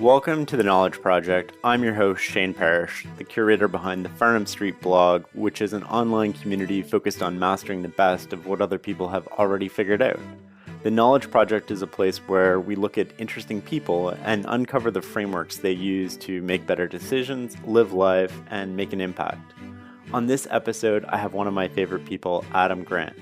Welcome to the Knowledge Project. I'm your host, Shane Parrish, the curator behind the Farnham Street blog, which is an online community focused on mastering the best of what other people have already figured out. The Knowledge Project is a place where we look at interesting people and uncover the frameworks they use to make better decisions, live life, and make an impact. On this episode, I have one of my favorite people, Adam Grant.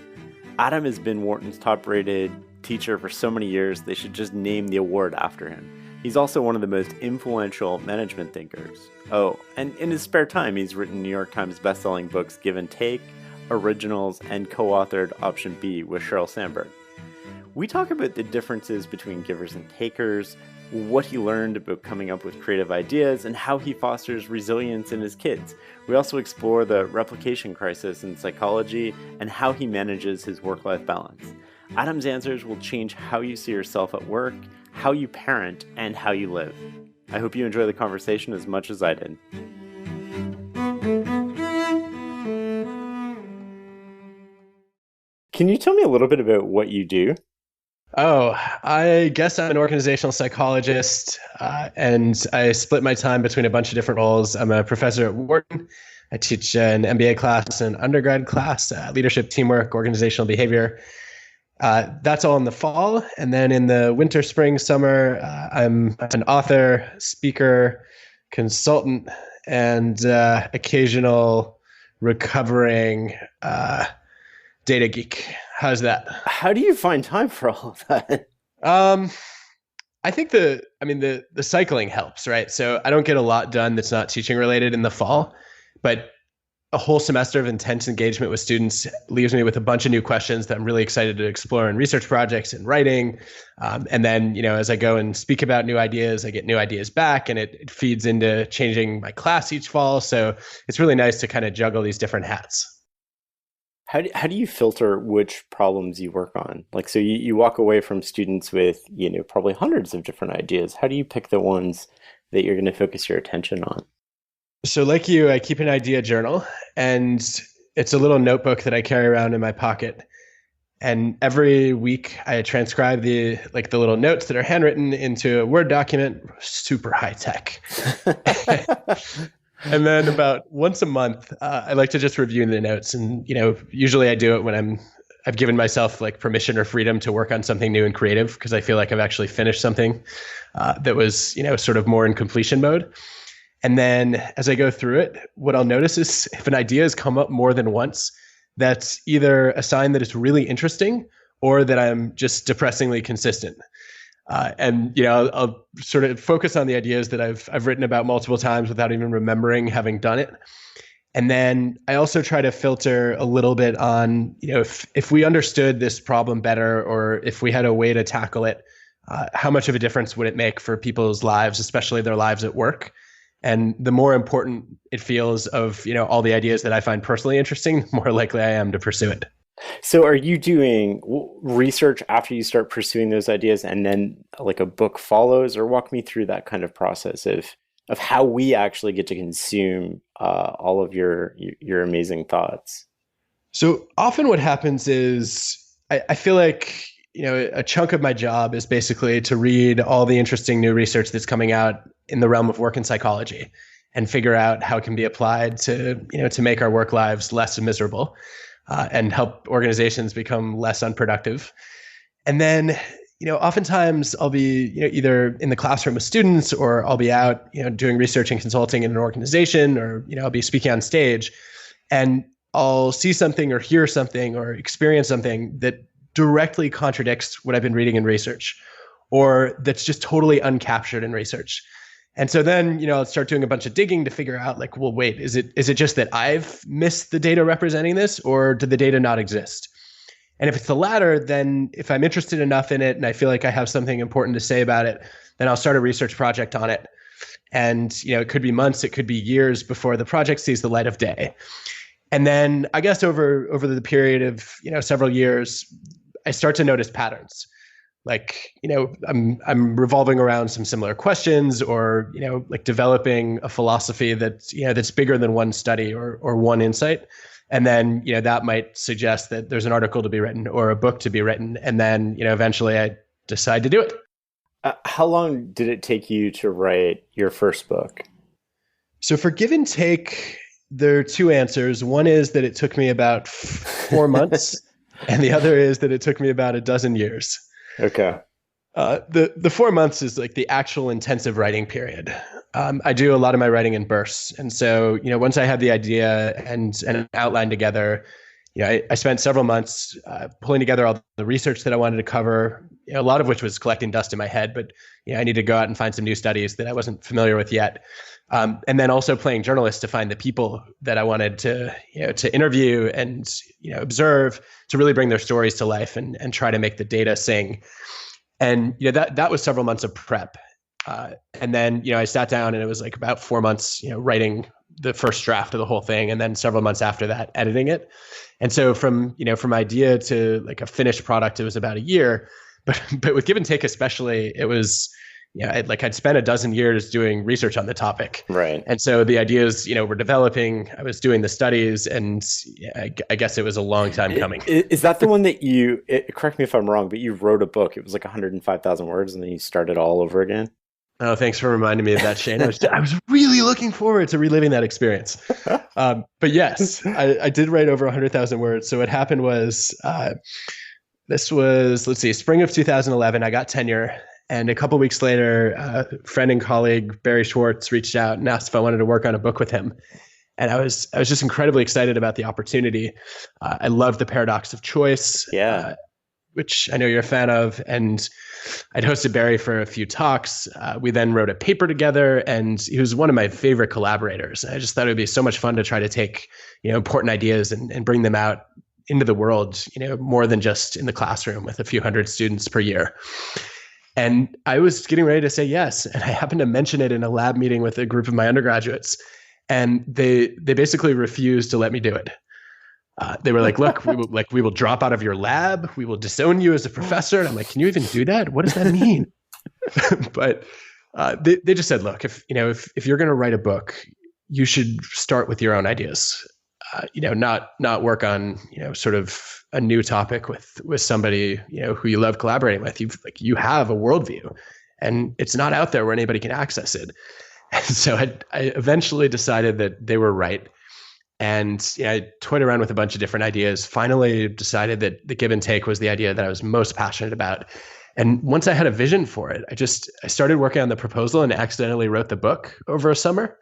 Adam has been Wharton's top-rated teacher for so many years, they should just name the award after him. He's also one of the most influential management thinkers. Oh, and in his spare time, he's written New York Times bestselling books Give and Take, Originals, and co-authored Option B with Sheryl Sandberg. We talk about the differences between givers and takers, what he learned about coming up with creative ideas, and how he fosters resilience in his kids. We also explore the replication crisis in psychology and how he manages his work-life balance. Adam's answers will change how you see yourself at work, how you parent, and how you live. I hope you enjoy the conversation as much as I did. Can you tell me a little bit about what you do? Oh, I guess I'm an organizational psychologist, and I split my time between a bunch of different roles. I'm a professor at Wharton. I teach an MBA class, an undergrad class, leadership, teamwork, organizational behavior. That's all in the fall. And then in the winter, spring, summer, I'm an author, speaker, consultant, and occasional recovering data geek. How's that? How do you find time for all of that? I think the cycling helps, right? So I don't get a lot done that's not teaching related in the fall, but a whole semester of intense engagement with students leaves me with a bunch of new questions that I'm really excited to explore in research projects and writing. And then, as I go and speak about new ideas, I get new ideas back, and it feeds into changing my class each fall. So it's really nice to kind of juggle these different hats. How do you filter which problems you work on? So you walk away from students with, probably hundreds of different ideas. How do you pick the ones that you're going to focus your attention on? So like you, I keep an idea journal, and it's a little notebook that I carry around in my pocket. And every week I transcribe the little notes that are handwritten into a Word document, super high tech. And then about once a month, I like to just review the notes. And, usually I do it when I've given myself permission or freedom to work on something new and creative, because I feel like I've actually finished something that was, sort of more in completion mode. And then as I go through it, what I'll notice is if an idea has come up more than once, that's either a sign that it's really interesting or that I'm just depressingly consistent. And I'll sort of focus on the ideas that I've written about multiple times without even remembering having done it. And then I also try to filter a little bit on, if we understood this problem better, or if we had a way to tackle it, how much of a difference would it make for people's lives, especially their lives at work? And the more important it feels of, all the ideas that I find personally interesting, the more likely I am to pursue it. So are you doing research after you start pursuing those ideas and then a book follows? Or walk me through that kind of process of how we actually get to consume all of your amazing thoughts? So often what happens is I feel like, a chunk of my job is basically to read all the interesting new research that's coming out in the realm of work and psychology and figure out how it can be applied to, to make our work lives less miserable and help organizations become less unproductive. And then, oftentimes I'll be, either in the classroom with students, or I'll be out, doing research and consulting in an organization, or, I'll be speaking on stage, and I'll see something or hear something or experience something that directly contradicts what I've been reading in research, or that's just totally uncaptured in research. And so then, I'll start doing a bunch of digging to figure out well, wait, is it just that I've missed the data representing this, or did the data not exist? And if it's the latter, then if I'm interested enough in it and I feel like I have something important to say about it, then I'll start a research project on it. And, it could be months, it could be years before the project sees the light of day. And then I guess over the period of, several years, I start to notice patterns. I'm revolving around some similar questions, or, developing a philosophy that's bigger than one study or one insight. And then, that might suggest that there's an article to be written or a book to be written. And then, eventually I decide to do it. How long did it take you to write your first book? So for give and take, there are two answers. One is that it took me about 4 months, and the other is that it took me about a dozen years. Okay. The 4 months is like the actual intensive writing period. I do a lot of my writing in bursts, and so once I had the idea and an outline together, I spent several months pulling together all the research that I wanted to cover. A lot of which was collecting dust in my head, but I needed to go out and find some new studies that I wasn't familiar with yet, and then also playing journalist to find the people that I wanted to interview and observe to really bring their stories to life and try to make the data sing. And that was several months of prep. And then I sat down and it was like about 4 months writing the first draft of the whole thing, and then several months after that editing it. And so from idea to like a finished product, it was about a year. But with give and take especially, it was I'd spent a dozen years doing research on the topic. Right. And so the ideas were developing. I was doing the studies, and I guess it was a long time coming. Is that the one that correct me if I'm wrong, but you wrote a book, it was like 105,000 words, and then you started all over again? Oh, thanks for reminding me of that, Shane. I was really looking forward to reliving that experience. But yes, I did write over 100,000 words. So what happened was, this was, spring of 2011, I got tenure. And a couple of weeks later, a friend and colleague, Barry Schwartz, reached out and asked if I wanted to work on a book with him. And I was just incredibly excited about the opportunity. I love the paradox of choice. Yeah. Which I know you're a fan of. And I'd hosted Barry for a few talks. We then wrote a paper together, and he was one of my favorite collaborators. I just thought it would be so much fun to try to take, important ideas and bring them out into the world, more than just in the classroom with a few hundred students per year. And I was getting ready to say yes. And I happened to mention it in a lab meeting with a group of my undergraduates. And they basically refused to let me do it. They were like, look, we will drop out of your lab. We will disown you as a professor. And I'm like, can you even do that? What does that mean? But they just said, look, if you're going to write a book, you should start with your own ideas. Not work on, sort of a new topic with somebody, who you love collaborating with. You have a worldview, and it's not out there where anybody can access it. And so I eventually decided that they were right. And I toyed around with a bunch of different ideas, finally decided that the give and take was the idea that I was most passionate about. And once I had a vision for it, I started working on the proposal and accidentally wrote the book over a summer.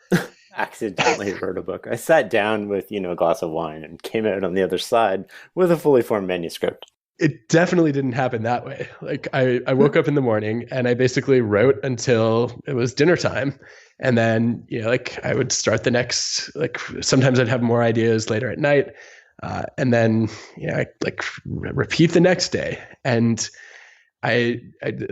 Accidentally wrote a book. I sat down with, a glass of wine and came out on the other side with a fully formed manuscript. It definitely didn't happen that way. Like I woke up in the morning and I basically wrote until it was dinner time. And then, I would start the next, sometimes I'd have more ideas later at night. And then, I repeat the next day. And I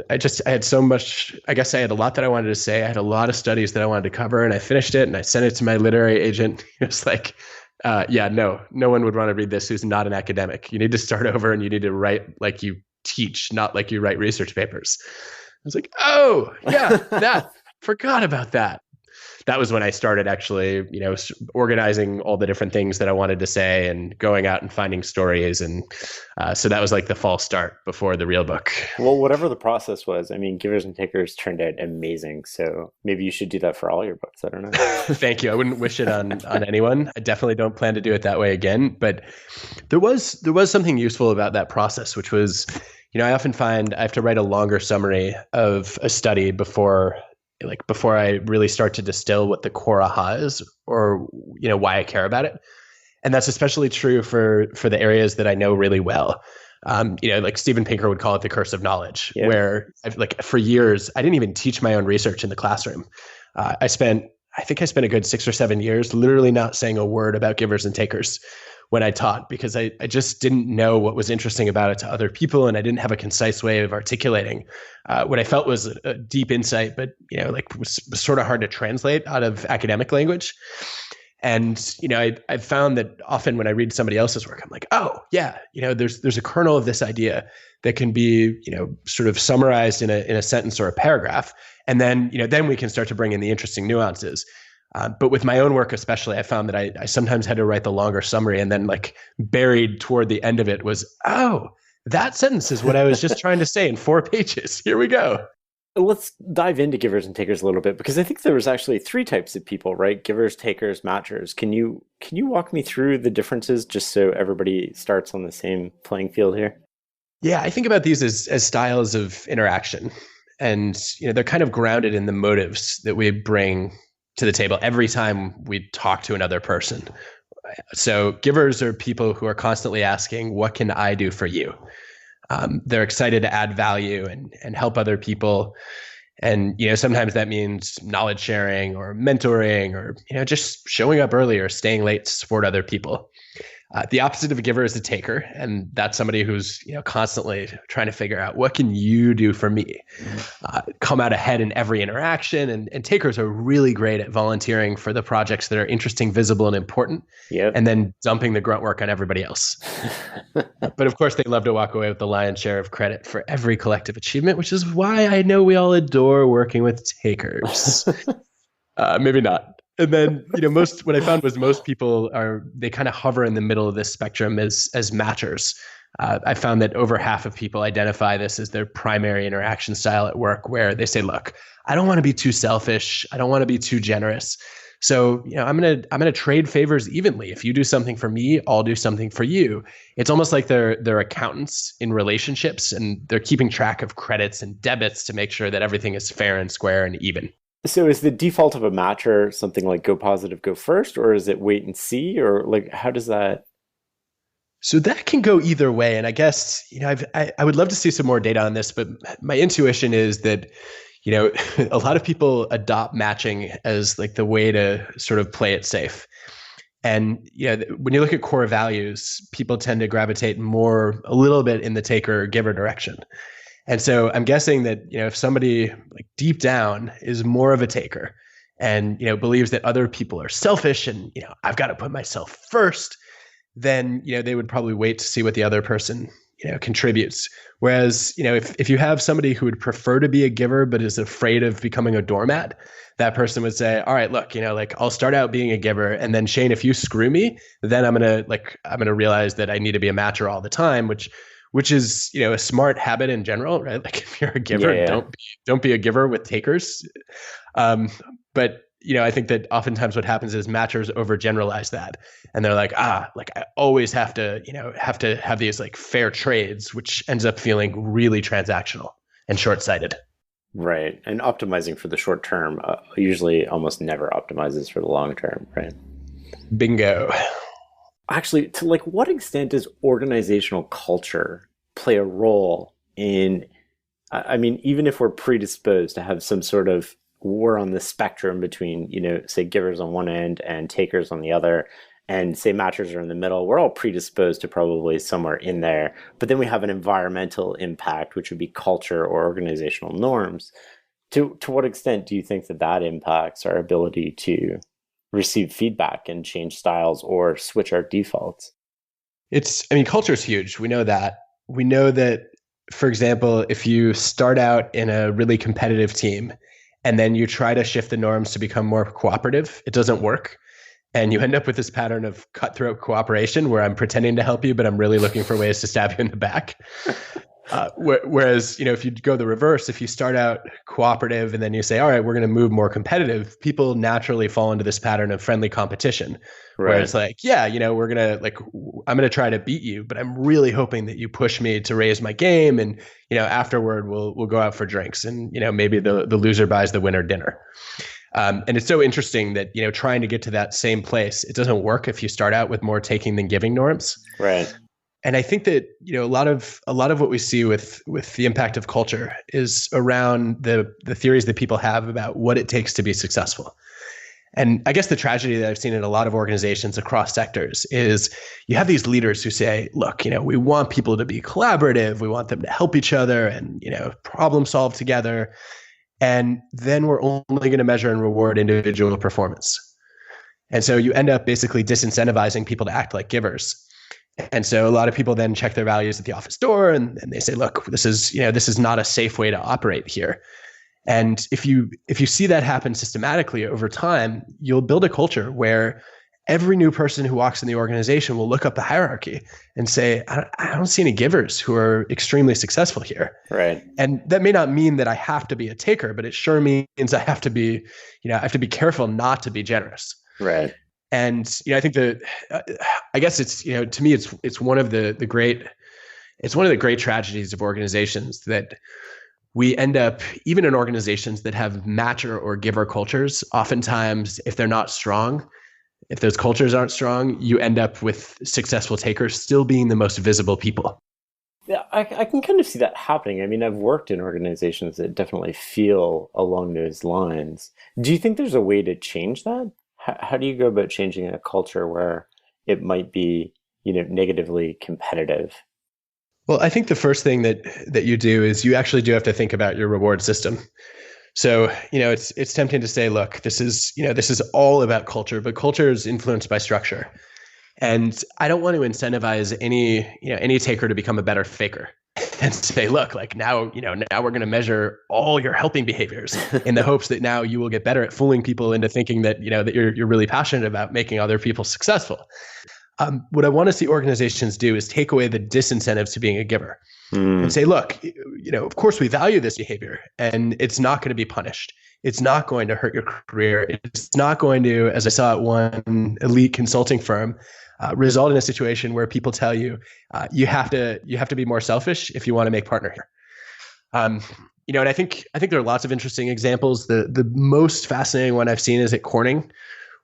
had so much, I guess I had a lot that I wanted to say. I had a lot of studies that I wanted to cover, and I finished it and I sent it to my literary agent. It was like, no one would want to read this who's not an academic. You need to start over and you need to write like you teach, not like you write research papers. I was like, oh yeah, forgot about that. That was when I started actually, organizing all the different things that I wanted to say and going out and finding stories. And so that was like the false start before the real book. Well, whatever the process was, Givers and Takers turned out amazing. So maybe you should do that for all your books. I don't know. Thank you. I wouldn't wish it on anyone. I definitely don't plan to do it that way again. But there was something useful about that process, which was, I often find I have to write a longer summary of a study before I really start to distill what the core aha is, or why I care about it. And that's especially true for the areas that I know really well. Like Steven Pinker would call it the curse of knowledge, where for years I didn't even teach my own research in the classroom. I think I spent a good 6 or 7 years literally not saying a word about givers and takers when I taught, because I just didn't know what was interesting about it to other people, and I didn't have a concise way of articulating what I felt was a deep insight, but was sort of hard to translate out of academic language. And I found that often when I read somebody else's work, I'm like, oh yeah, there's a kernel of this idea that can be sort of summarized in a sentence or a paragraph, and then we can start to bring in the interesting nuances. But with my own work especially, I found that I sometimes had to write the longer summary, and then buried toward the end of it was, oh, that sentence is what I was just trying to say in 4 pages. Here we go. Let's dive into givers and takers a little bit because I think there was actually three types of people, right? Givers, takers, matchers. Can you walk me through the differences just so everybody starts on the same playing field here? Yeah, I think about these as styles of interaction. And they're kind of grounded in the motives that we bring to the table every time we talk to another person. So givers are people who are constantly asking, what can I do for you? They're excited to add value and help other people. And sometimes that means knowledge sharing or mentoring or just showing up early or staying late to support other people. The opposite of a giver is a taker, and that's somebody who's constantly trying to figure out what can you do for me, come out ahead in every interaction. And takers are really great at volunteering for the projects that are interesting, visible, and important, and then dumping the grunt work on everybody else. But of course, they love to walk away with the lion's share of credit for every collective achievement, which is why I know we all adore working with takers. Maybe not. And then, what I found was most people they kind of hover in the middle of this spectrum as matchers. I found that over half of people identify this as their primary interaction style at work, where they say, look, I don't want to be too selfish. I don't want to be too generous. So, I'm gonna trade favors evenly. If you do something for me, I'll do something for you. It's almost like they're accountants in relationships, and they're keeping track of credits and debits to make sure that everything is fair and square and even. So is the default of a matcher something like go positive, go first, or is it wait and see, or like how does that? So that can go either way. And I guess, I would love to see some more data on this, but my intuition is that, a lot of people adopt matching as like the way to sort of play it safe. And when you look at core values, people tend to gravitate more a little bit in the taker giver direction. And so I'm guessing that, if somebody like deep down is more of a taker and, believes that other people are selfish and, I've got to put myself first, then, they would probably wait to see what the other person, contributes. Whereas, if you have somebody who would prefer to be a giver, but is afraid of becoming a doormat, that person would say, all right, look, I'll start out being a giver. And then Shane, if you screw me, then I'm going to realize that I need to be a matcher all the time, which is, a smart habit in general, right? Like if you're a giver, don't be a giver with takers. But I think that oftentimes what happens is matchers overgeneralize that, and they're like, I always have to have these like fair trades, which ends up feeling really transactional and short-sighted. Right, and optimizing for the short term usually almost never optimizes for the long term, right? Bingo. Actually, to like what extent does organizational culture play a role in, I mean, even if we're predisposed to have some sort of war on the spectrum between, say givers on one end and takers on the other, and say matchers are in the middle, we're all predisposed to probably somewhere in there. But then we have an environmental impact, which would be culture or organizational norms. To what extent do you think that impacts our ability to receive feedback and change styles or switch our defaults? Culture is huge. We know that. We know that, for example, if you start out in a really competitive team and then you try to shift the norms to become more cooperative, it doesn't work. And you end up with this pattern of cutthroat cooperation where I'm pretending to help you, but I'm really looking for ways to stab you in the back. Whereas, if you go the reverse, if you start out cooperative and then you say, all right, we're going to move more competitive, people naturally fall into this pattern of friendly competition. Right. Where it's like, we're going to I'm going to try to beat you, but I'm really hoping that you push me to raise my game. And, afterward we'll go out for drinks and, maybe the loser buys the winner dinner. And it's so interesting that, trying to get to that same place, it doesn't work if you start out with more taking than giving norms. Right. And I think that, a lot of what we see with the impact of culture is around the theories that people have about what it takes to be successful. And I guess the tragedy that I've seen in a lot of organizations across sectors is you have these leaders who say, look, we want people to be collaborative. We want them to help each other and, problem solve together. And then we're only going to measure and reward individual performance. And so you end up basically disincentivizing people to act like givers. And so a lot of people then check their values at the office door and they say, look, this is not a safe way to operate here. And if you see that happen systematically over time, you'll build a culture where every new person who walks in the organization will look up the hierarchy and say, I don't see any givers who are extremely successful here. Right. And that may not mean that I have to be a taker, but it sure means I have to be, I have to be careful not to be generous. Right. And, I think I guess it's, to me, it's one of the great tragedies of organizations that we end up, even in organizations that have matcher or giver cultures, oftentimes, if they're not strong, if those cultures aren't strong, you end up with successful takers still being the most visible people. Yeah, I can kind of see that happening. I mean, I've worked in organizations that definitely feel along those lines. Do you think there's a way to change that? How do you go about changing a culture where it might be, negatively competitive? Well, I think the first thing that you do is you actually do have to think about your reward system. So, it's tempting to say, look, this is all about culture, but culture is influenced by structure. And I don't want to incentivize any taker to become a better faker and say, look, like now we're going to measure all your helping behaviors in the hopes that now you will get better at fooling people into thinking that, that you're really passionate about making other people successful. What I want to see organizations do is take away the disincentives to being a giver and say, look, of course we value this behavior and it's not going to be punished. It's not going to hurt your career. It's not going to, as I saw at one elite consulting firm, result in a situation where people tell you, you have to be more selfish if you want to make partner here. And I think there are lots of interesting examples. The most fascinating one I've seen is at Corning,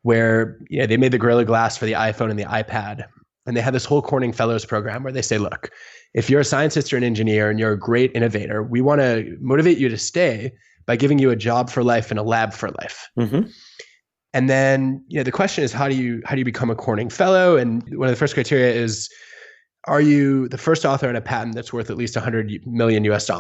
where they made the Gorilla Glass for the iPhone and the iPad. And they had this whole Corning Fellows program where they say, look, if you're a scientist or an engineer and you're a great innovator, we want to motivate you to stay by giving you a job for life and a lab for life. Mm-hmm. And then, the question is, how do you become a Corning Fellow? And one of the first criteria is, are you the first author on a patent that's worth at least $100 million US?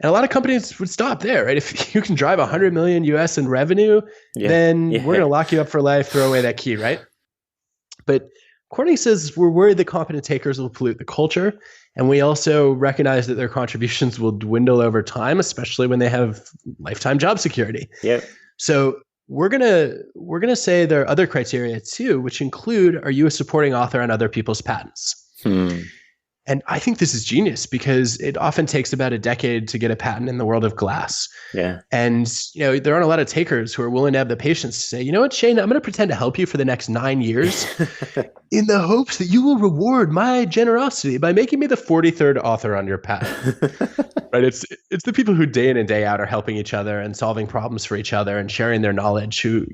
And a lot of companies would stop there, right? If you can drive 100 million US in revenue, then we're going to lock you up for life, throw away that key, right? But Corning says we're worried that competent takers will pollute the culture. And we also recognize that their contributions will dwindle over time, especially when they have lifetime job security. Yep. So we're gonna say there are other criteria too, which include, are you a supporting author on other people's patents? And I think this is genius because it often takes about a decade to get a patent in the world of glass. Yeah. And, there aren't a lot of takers who are willing to have the patience to say, you know what, Shane, I'm going to pretend to help you for the next 9 years in the hopes that you will reward my generosity by making me the 43rd author on your patent. Right? It's the people who day in and day out are helping each other and solving problems for each other and sharing their knowledge who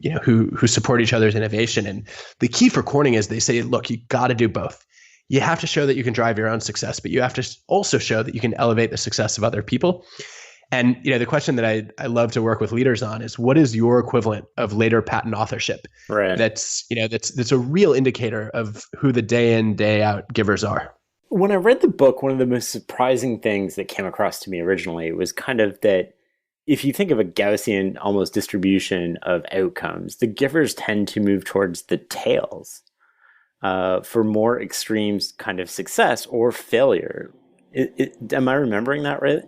support each other's innovation. And the key for Corning is they say, look, you got to do both. You have to show that you can drive your own success, but you have to also show that you can elevate the success of other people. And the question that I love to work with leaders on is, what is your equivalent of later patent authorship? Right. That's a real indicator of who the day in, day out givers are. When I read the book, one of the most surprising things that came across to me originally was kind of that if you think of a Gaussian almost distribution of outcomes, the givers tend to move towards the tails. For more extreme kind of success or failure. Am I remembering that right?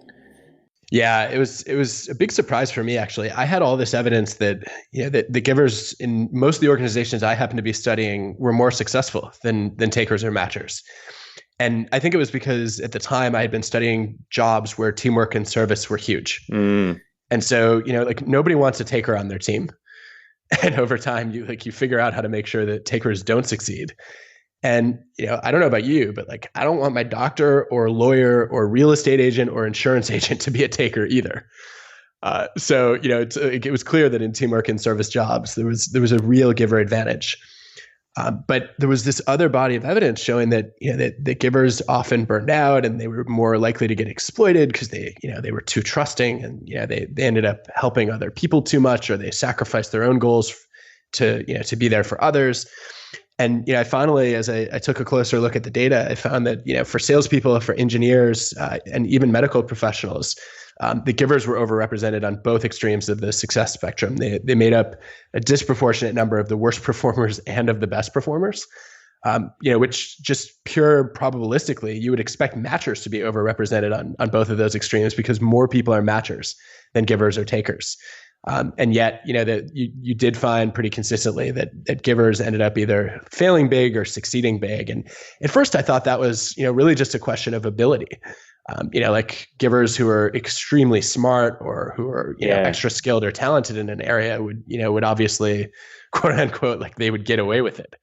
Yeah, it was a big surprise for me, actually. I had all this evidence that that the givers in most of the organizations I happened to be studying were more successful than takers or matchers. And I think it was because at the time I had been studying jobs where teamwork and service were huge. And so, nobody wants a taker on their team. And over time, you figure out how to make sure that takers don't succeed. And, I don't know about you, but I don't want my doctor or lawyer or real estate agent or insurance agent to be a taker either. So, it was clear that in teamwork and service jobs, there was a real giver advantage. But there was this other body of evidence showing that that givers often burned out and they were more likely to get exploited because they were too trusting and they ended up helping other people too much, or they sacrificed their own goals to be there for others. And I finally, as I took a closer look at the data, I found that for salespeople, for engineers, and even medical professionals, the givers were overrepresented on both extremes of the success spectrum. They made up a disproportionate number of the worst performers and of the best performers, which just pure probabilistically, you would expect matchers to be overrepresented on both of those extremes because more people are matchers than givers or takers. And yet, that you did find pretty consistently that givers ended up either failing big or succeeding big. And at first, I thought that was really just a question of ability. Like givers who are extremely smart or who are extra skilled or talented in an area would obviously, quote unquote, like they would get away with it.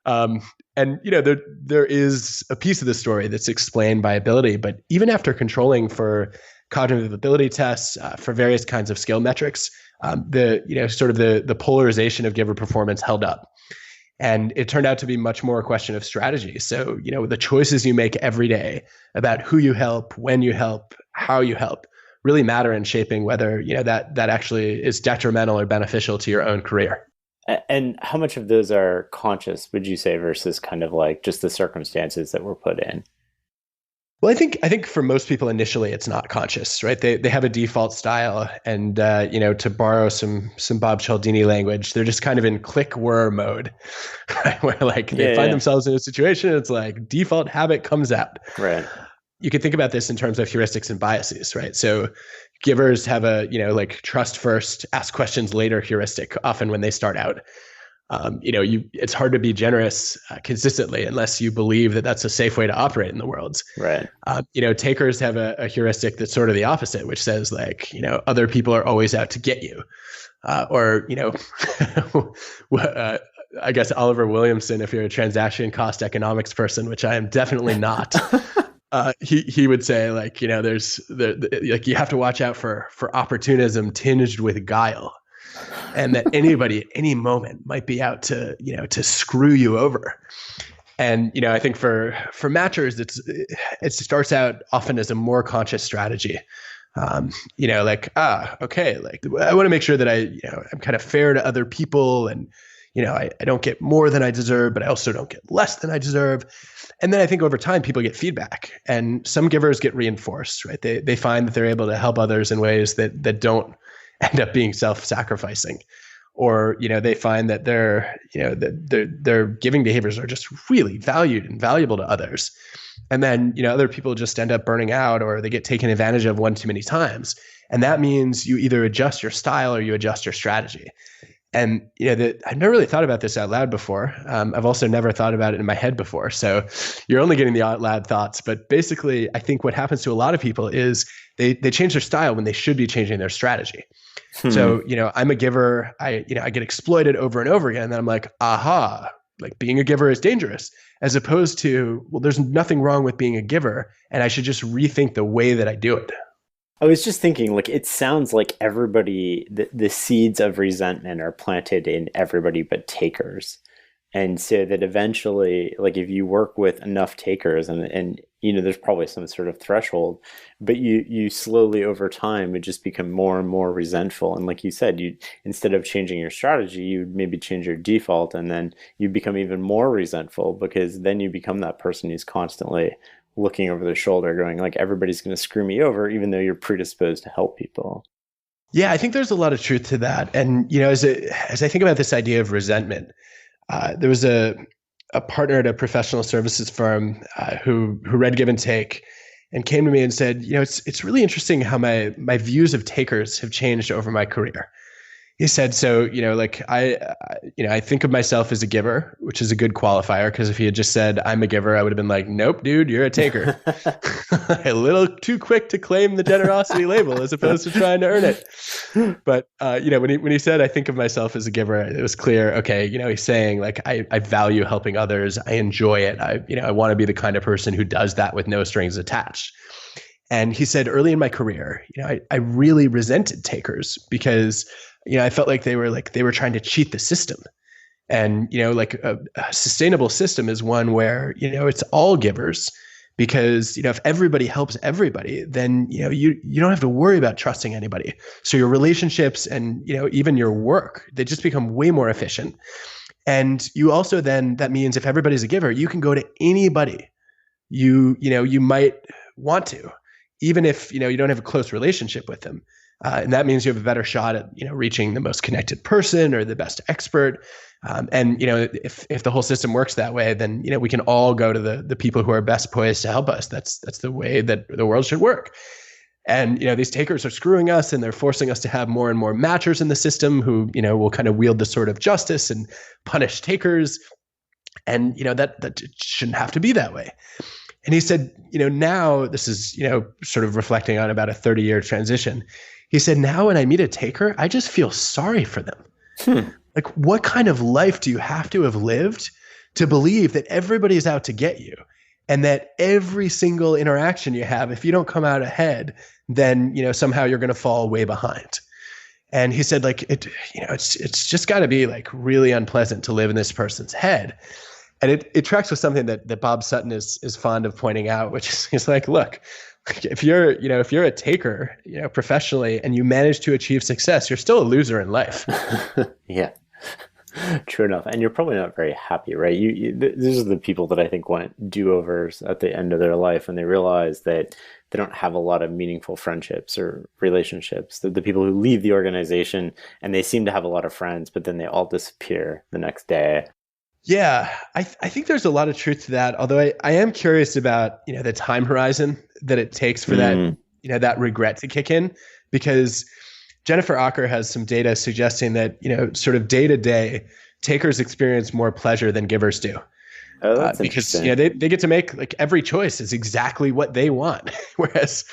And there is a piece of the story that's explained by ability, but even after controlling for cognitive ability tests for various kinds of skill metrics, the polarization of giver performance held up. And it turned out to be much more a question of strategy. So, the choices you make every day about who you help, when you help, how you help really matter in shaping whether, that actually is detrimental or beneficial to your own career. And how much of those are conscious, would you say, versus kind of like just the circumstances that were put in? Well, I think for most people initially it's not conscious, right? They have a default style, and to borrow some Bob Cialdini language, they're just kind of in click whir mode, right? Where like they find themselves in a situation, it's like default habit comes out. Right. You could think about this in terms of heuristics and biases, right? So givers have a like trust first, ask questions later heuristic often when they start out. It's hard to be generous consistently unless you believe that that's a safe way to operate in the world. Right. Takers have a heuristic that's sort of the opposite, which says like, other people are always out to get you. I guess Oliver Williamson, if you're a transaction cost economics person, which I am definitely not, he would say like, there's like you have to watch out for opportunism tinged with guile. And that anybody at any moment might be out to, to screw you over. And, I think for matchers, it starts out often as a more conscious strategy. Okay, like I want to make sure that I'm kind of fair to other people and, I don't get more than I deserve, but I also don't get less than I deserve. And then I think over time, people get feedback and some givers get reinforced, right? They find that they're able to help others in ways that don't end up being self-sacrificing, or they find that their giving behaviors are just really valued and valuable to others, and then other people just end up burning out or they get taken advantage of one too many times, and that means you either adjust your style or you adjust your strategy. And I've never really thought about this out loud before. I've also never thought about it in my head before. So you're only getting the out loud thoughts. But basically, I think what happens to a lot of people is they change their style when they should be changing their strategy. So I'm a giver. I get exploited over and over again, and then I'm like, aha, like being a giver is dangerous. As opposed to, well, there's nothing wrong with being a giver, and I should just rethink the way that I do it. I was just thinking, like, it sounds like everybody, the seeds of resentment are planted in everybody but takers. And so that eventually, like, if you work with enough takers and there's probably some sort of threshold, but you slowly over time would just become more and more resentful. And like you said, instead of changing your strategy, you'd maybe change your default, and then you become even more resentful because then you become that person who's constantly looking over their shoulder going like, everybody's going to screw me over, even though you're predisposed to help people. Yeah, I think there's a lot of truth to that. And, as I think about this idea of resentment, there was a partner at a professional services firm who read Give and Take and came to me and said, it's really interesting how my views of takers have changed over my career. He said, so, I think of myself as a giver, which is a good qualifier, because if he had just said, I'm a giver, I would have been like, nope, dude, you're a taker. A little too quick to claim the generosity label as opposed to trying to earn it. But, when he said, I think of myself as a giver, it was clear, okay, he's saying like, I value helping others. I enjoy it. I want to be the kind of person who does that with no strings attached. And he said, early in my career, I really resented takers because I felt like they were trying to cheat the system. And, a sustainable system is one where, it's all givers, because, if everybody helps everybody, then, you don't have to worry about trusting anybody. So your relationships and, even your work, they just become way more efficient. And you also then, that means if everybody's a giver, you can go to anybody you might want to, even if, you don't have a close relationship with them. And that means you have a better shot at, reaching the most connected person or the best expert. And, if the whole system works that way, then, we can all go to the people who are best poised to help us. That's the way that the world should work. And, these takers are screwing us, and they're forcing us to have more and more matchers in the system who, will kind of wield the sword of justice and punish takers. And, that shouldn't have to be that way. And he said, now this is, sort of reflecting on about a 30-year transition. He said, now when I meet a taker, I just feel sorry for them. Like, what kind of life do you have to have lived to believe that everybody's out to get you? And that every single interaction you have, if you don't come out ahead, then, somehow you're going to fall way behind. And he said, like, it's just got to be like really unpleasant to live in this person's head. And it tracks with something that Bob Sutton is fond of pointing out, which is he's like, look, if you're a taker, professionally, and you manage to achieve success, you're still a loser in life. Yeah. True enough. And you're probably not very happy, right? These are the people that I think want do-overs at the end of their life when they realize that they don't have a lot of meaningful friendships or relationships. The people who leave the organization and they seem to have a lot of friends, but then they all disappear the next day. Yeah, I think there's a lot of truth to that. Although I am curious about, the time horizon that it takes for that, that regret to kick in, because Jennifer Acker has some data suggesting that, sort of day to day, takers experience more pleasure than givers do. Oh, that's because interesting. they get to make like every choice is exactly what they want, whereas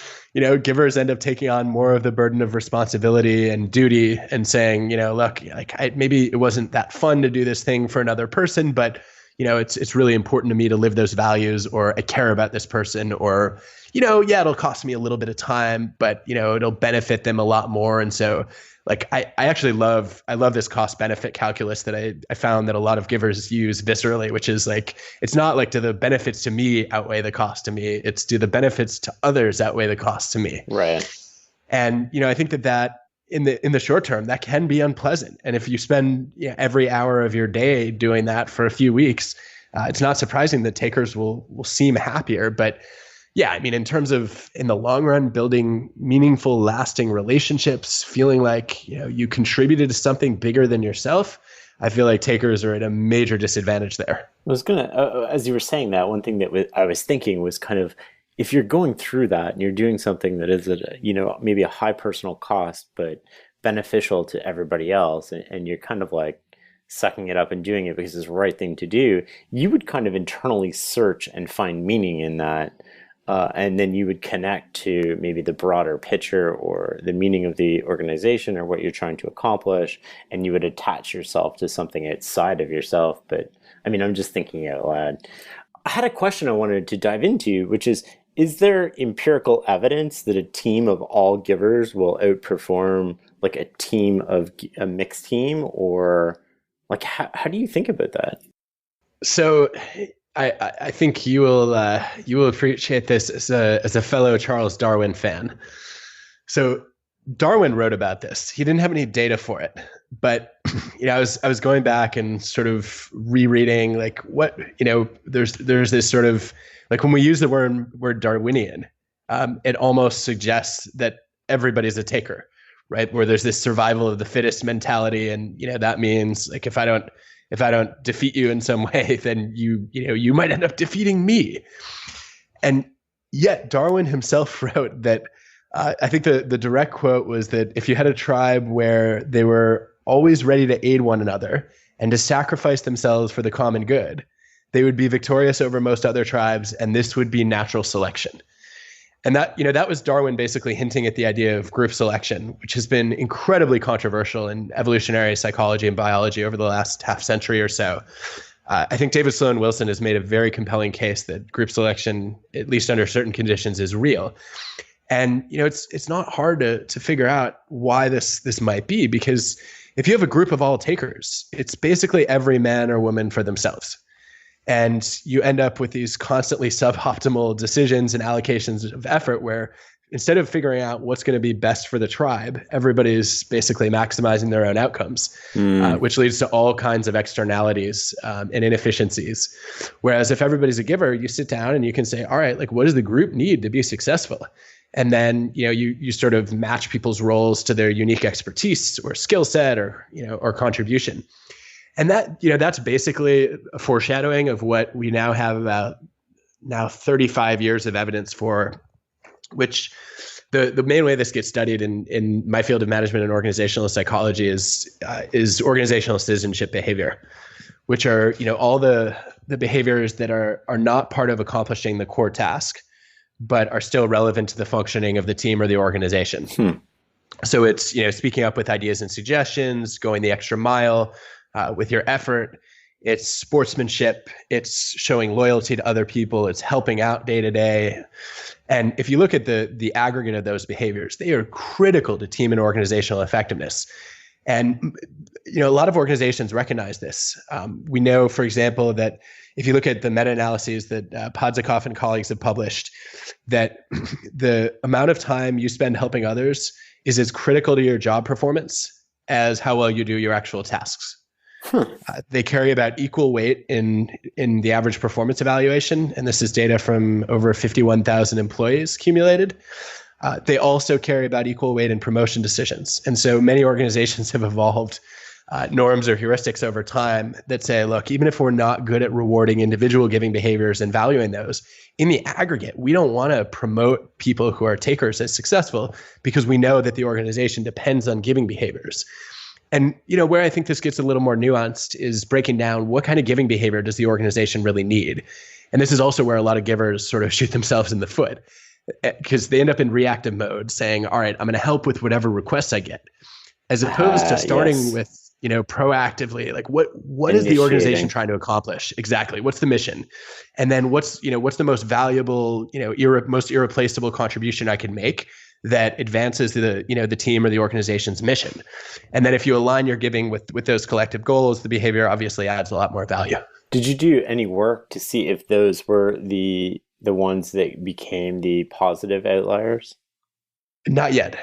givers end up taking on more of the burden of responsibility and duty and saying, look, like maybe it wasn't that fun to do this thing for another person, but it's really important to me to live those values, or I care about this person, or it'll cost me a little bit of time, but it'll benefit them a lot more. And so like I actually love this cost benefit calculus that I found that a lot of givers use viscerally, which is like, it's not like, do the benefits to me outweigh the cost to me? It's, do the benefits to others outweigh the cost to me? Right. And I think that in the short term, that can be unpleasant. And if you spend every hour of your day doing that for a few weeks, it's not surprising that takers will seem happier. But yeah, I mean, in terms of in the long run, building meaningful, lasting relationships, feeling like you contributed to something bigger than yourself, I feel like takers are at a major disadvantage there. I was gonna, as you were saying that, one thing that I was thinking was kind of, if you're going through that and you're doing something that is at maybe a high personal cost but beneficial to everybody else, and you're kind of like sucking it up and doing it because it's the right thing to do, you would kind of internally search and find meaning in that. And then you would connect to maybe the broader picture or the meaning of the organization or what you're trying to accomplish, and you would attach yourself to something outside of yourself. But I mean, I'm just thinking out loud. I had a question I wanted to dive into, which is there empirical evidence that a team of all givers will outperform like a mixed team, or like how do you think about that? So I think you will appreciate this as a fellow Charles Darwin fan. So Darwin wrote about this. He didn't have any data for it, but I was going back and sort of rereading like what there's this sort of like when we use the word Darwinian, it almost suggests that everybody's a taker, right? Where there's this survival of the fittest mentality, and that means like if I don't defeat you in some way, then you might end up defeating me. And yet Darwin himself wrote that, I think the direct quote was that if you had a tribe where they were always ready to aid one another and to sacrifice themselves for the common good, they would be victorious over most other tribes, and this would be natural selection. And that was Darwin basically hinting at the idea of group selection, which has been incredibly controversial in evolutionary psychology and biology over the last half century or so. I think David Sloan Wilson has made a very compelling case that group selection, at least under certain conditions, is real. And it's not hard to figure out why this might be, because if you have a group of all takers, it's basically every man or woman for themselves. And you end up with these constantly suboptimal decisions and allocations of effort where instead of figuring out what's going to be best for the tribe, everybody's basically maximizing their own outcomes, which leads to all kinds of externalities and inefficiencies. Whereas if everybody's a giver, you sit down and you can say, all right, like what does the group need to be successful? And then, you sort of match people's roles to their unique expertise or skill set or contribution. And that's basically a foreshadowing of what we now have about 35 years of evidence for, which the main way this gets studied in my field of management and organizational psychology is organizational citizenship behavior, which are, all the behaviors that are not part of accomplishing the core task, but are still relevant to the functioning of the team or the organization. So it's, speaking up with ideas and suggestions, going the extra mile with your effort. It's sportsmanship. It's showing loyalty to other people. It's helping out day to day. And if you look at the aggregate of those behaviors, they are critical to team and organizational effectiveness. And a lot of organizations recognize this. We know, for example, that if you look at the meta-analyses that Podzikoff and colleagues have published, that the amount of time you spend helping others is as critical to your job performance as how well you do your actual tasks. They carry about equal weight in the average performance evaluation, and this is data from over 51,000 employees accumulated. They also carry about equal weight in promotion decisions. And so many organizations have evolved norms or heuristics over time that say, look, even if we're not good at rewarding individual giving behaviors and valuing those, in the aggregate, we don't want to promote people who are takers as successful because we know that the organization depends on giving behaviors. And where I think this gets a little more nuanced is breaking down what kind of giving behavior does the organization really need. And this is also where a lot of givers sort of shoot themselves in the foot, because they end up in reactive mode saying, all right, I'm going to help with whatever requests I get, as opposed to starting with, proactively, like what is the organization trying to accomplish? Exactly. What's the mission? And then what's the most valuable, most irreplaceable contribution I can make that advances the team or the organization's mission. And then if you align your giving with those collective goals, the behavior obviously adds a lot more value. Did you do any work to see if those were the ones that became the positive outliers? Not yet.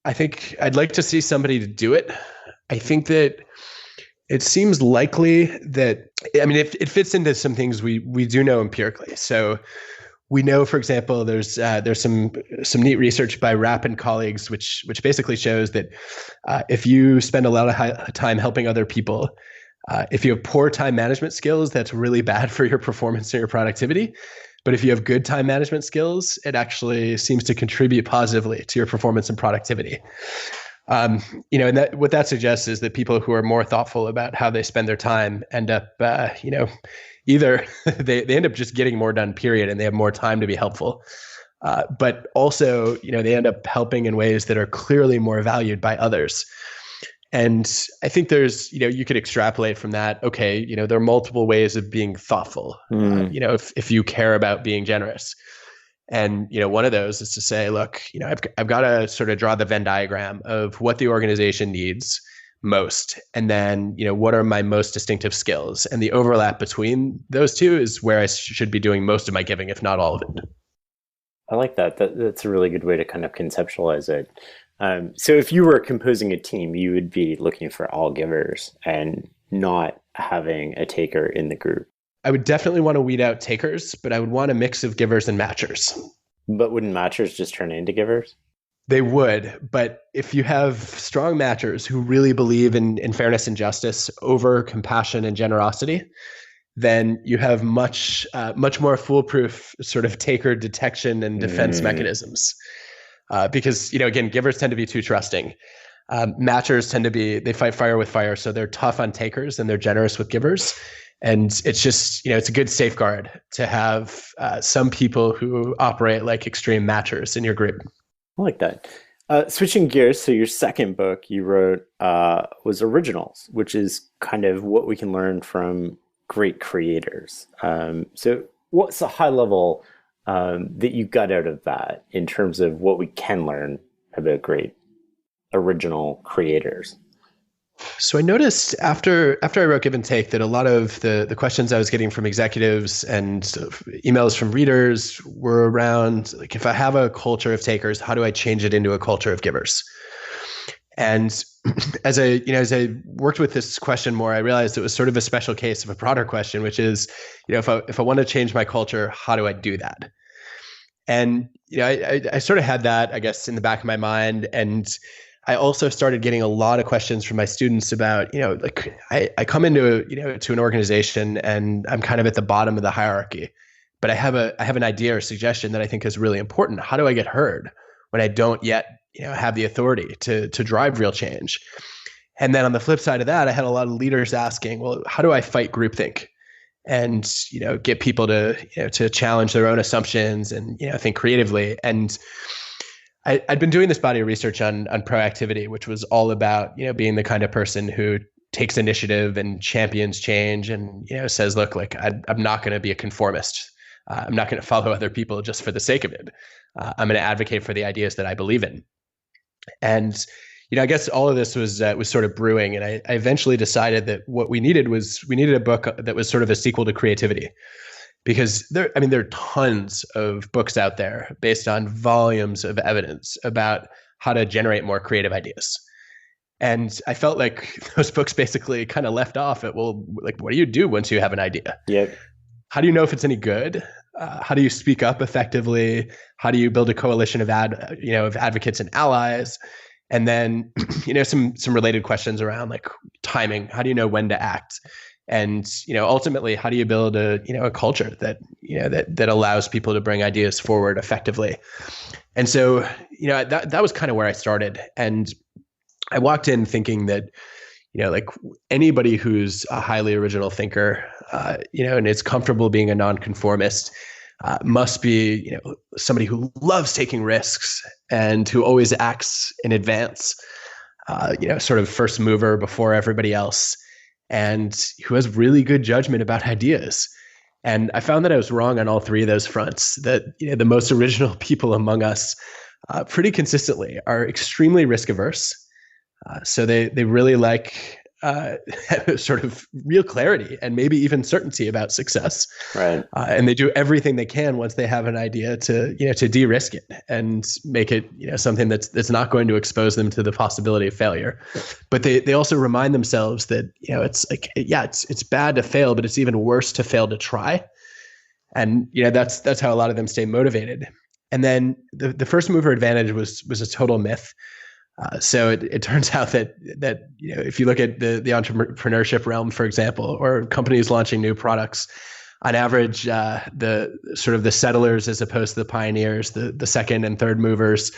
I think I'd like to see somebody to do it. I think that it seems likely that, it fits into some things we do know empirically. So we know, for example, there's some neat research by Rapp and colleagues, which basically shows that if you spend a lot of time helping other people, if you have poor time management skills, that's really bad for your performance and your productivity. But if you have good time management skills, it actually seems to contribute positively to your performance and productivity. And what that suggests is that people who are more thoughtful about how they spend their time end up, either they end up just getting more done, period, and they have more time to be helpful. But also, they end up helping in ways that are clearly more valued by others. And I think there's, you could extrapolate from that. Okay, there are multiple ways of being thoughtful. If you care about being generous. And, one of those is to say, look, I've got to sort of draw the Venn diagram of what the organization needs most. And then, what are my most distinctive skills? And the overlap between those two is where I should be doing most of my giving, if not all of it. I like that. That's a really good way to kind of conceptualize it. So if you were composing a team, you would be looking for all givers and not having a taker in the group. I would definitely want to weed out takers, but I would want a mix of givers and matchers. But wouldn't matchers just turn into givers? They would, but if you have strong matchers who really believe in fairness and justice over compassion and generosity, then you have much more foolproof sort of taker detection and defense mechanisms. Because, again, givers tend to be too trusting. Matchers tend to they fight fire with fire, so they're tough on takers and they're generous with givers. And it's just, it's a good safeguard to have some people who operate like extreme matchers in your group. I like that. Switching gears, so your second book you wrote was Originals, which is kind of what we can learn from great creators. So what's the high level that you got out of that in terms of what we can learn about great original creators? So I noticed after I wrote Give and Take that a lot of the questions I was getting from executives and emails from readers were around, like, if I have a culture of takers, how do I change it into a culture of givers? And as I worked with this question more, I realized it was sort of a special case of a broader question, which is, if I want to change my culture, how do I do that? And I sort of had that, I guess, in the back of my mind. And I also started getting a lot of questions from my students about, I come into to an organization and I'm kind of at the bottom of the hierarchy, but I have an idea or suggestion that I think is really important. How do I get heard? when I don't yet, have the authority to drive real change. And then on the flip side of that, I had a lot of leaders asking, well, how do I fight groupthink and, get people to challenge their own assumptions and, think creatively. And I'd been doing this body of research on proactivity, which was all about, being the kind of person who takes initiative and champions change and, says, look, like I'm not going to be a conformist. I'm not going to follow other people just for the sake of it. I'm going to advocate for the ideas that I believe in. And, I guess all of this was sort of brewing. And I eventually decided that what we needed a book that was sort of a sequel to Creativity. Because there are tons of books out there based on volumes of evidence about how to generate more creative ideas. And I felt like those books basically kind of left off at, well, like, what do you do once you have an idea? Yep. How do you know if it's any good? How do you speak up effectively? How do you build a coalition of advocates and allies? And then, some related questions around like timing. How do you know when to act? And, ultimately, how do you build a culture that, that allows people to bring ideas forward effectively? And so, that was kind of where I started. And I walked in thinking that, like anybody who's a highly original thinker, and is comfortable being a nonconformist, must be, somebody who loves taking risks and who always acts in advance, sort of first mover before everybody else, and who has really good judgment about ideas. And I found that I was wrong on all three of those fronts, that the most original people among us pretty consistently are extremely risk averse. So they really like sort of real clarity and maybe even certainty about success. Right. And they do everything they can once they have an idea to de-risk it and make it, something that's not going to expose them to the possibility of failure. But they also remind themselves that, it's like, it's bad to fail, but it's even worse to fail to try. And, that's how a lot of them stay motivated. And then the first mover advantage was a total myth. So it turns out that if you look at the entrepreneurship realm, for example, or companies launching new products, on average, the sort of the settlers as opposed to the pioneers, the second and third movers,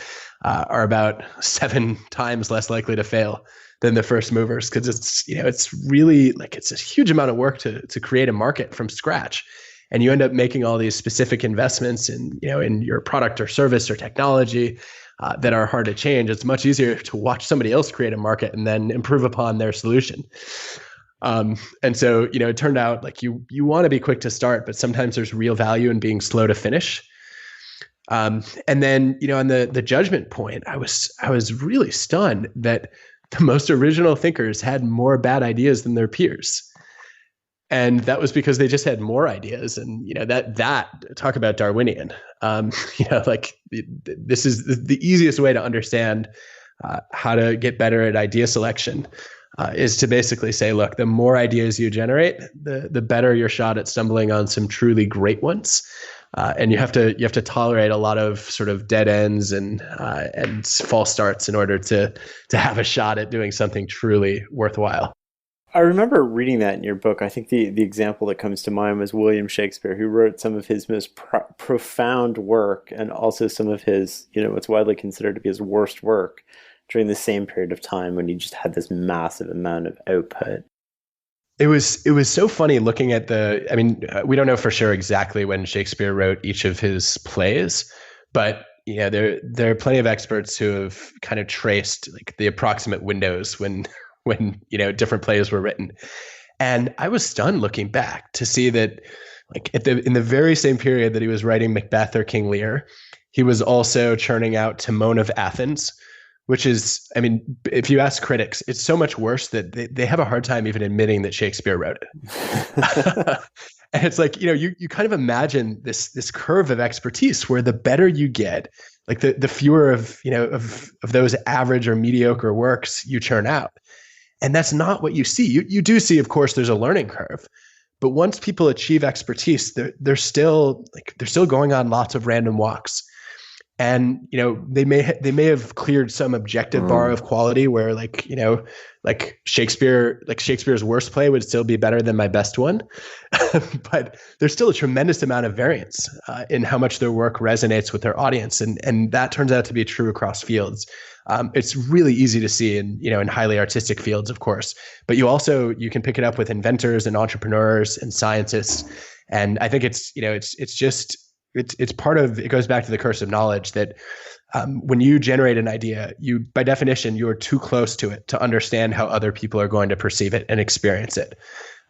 are about 7 times less likely to fail than the first movers, because it's really like it's a huge amount of work to create a market from scratch. And you end up making all these specific investments in your product or service or technology that are hard to change. It's much easier to watch somebody else create a market and then improve upon their solution. And so, it turned out like you want to be quick to start, but sometimes there's real value in being slow to finish. And then, on the judgment point, I was really stunned that the most original thinkers had more bad ideas than their peers. And that was because they just had more ideas. And, that talk about Darwinian, like this is the easiest way to understand how to get better at idea selection is to basically say, look, the more ideas you generate, the better your shot at stumbling on some truly great ones. And you have to tolerate a lot of sort of dead ends and false starts in order to have a shot at doing something truly worthwhile. I remember reading that in your book. I think the example that comes to mind was William Shakespeare, who wrote some of his most profound work and also some of his, what's widely considered to be his worst work during the same period of time when he just had this massive amount of output. It was so funny looking at we don't know for sure exactly when Shakespeare wrote each of his plays, but there are plenty of experts who have kind of traced like the approximate windows when different plays were written. And I was stunned looking back to see that like in the very same period that he was writing Macbeth or King Lear, he was also churning out Timon of Athens, which is, if you ask critics, it's so much worse that they have a hard time even admitting that Shakespeare wrote it. And it's like, you kind of imagine this curve of expertise where the better you get, like the fewer of those average or mediocre works you churn out. And that's not what you see. You do see, of course, there's a learning curve, but once people achieve expertise, they're still going on lots of random walks. And they may have cleared some objective bar of quality where like Shakespeare's worst play would still be better than my best one, but there's still a tremendous amount of variance in how much their work resonates with their audience, and that turns out to be true across fields. It's really easy to see in highly artistic fields, of course, but you can pick it up with inventors and entrepreneurs and scientists, and I think it's just it's part of it. Goes back to the curse of knowledge that when you generate an idea, you by definition you're too close to it to understand how other people are going to perceive it and experience it.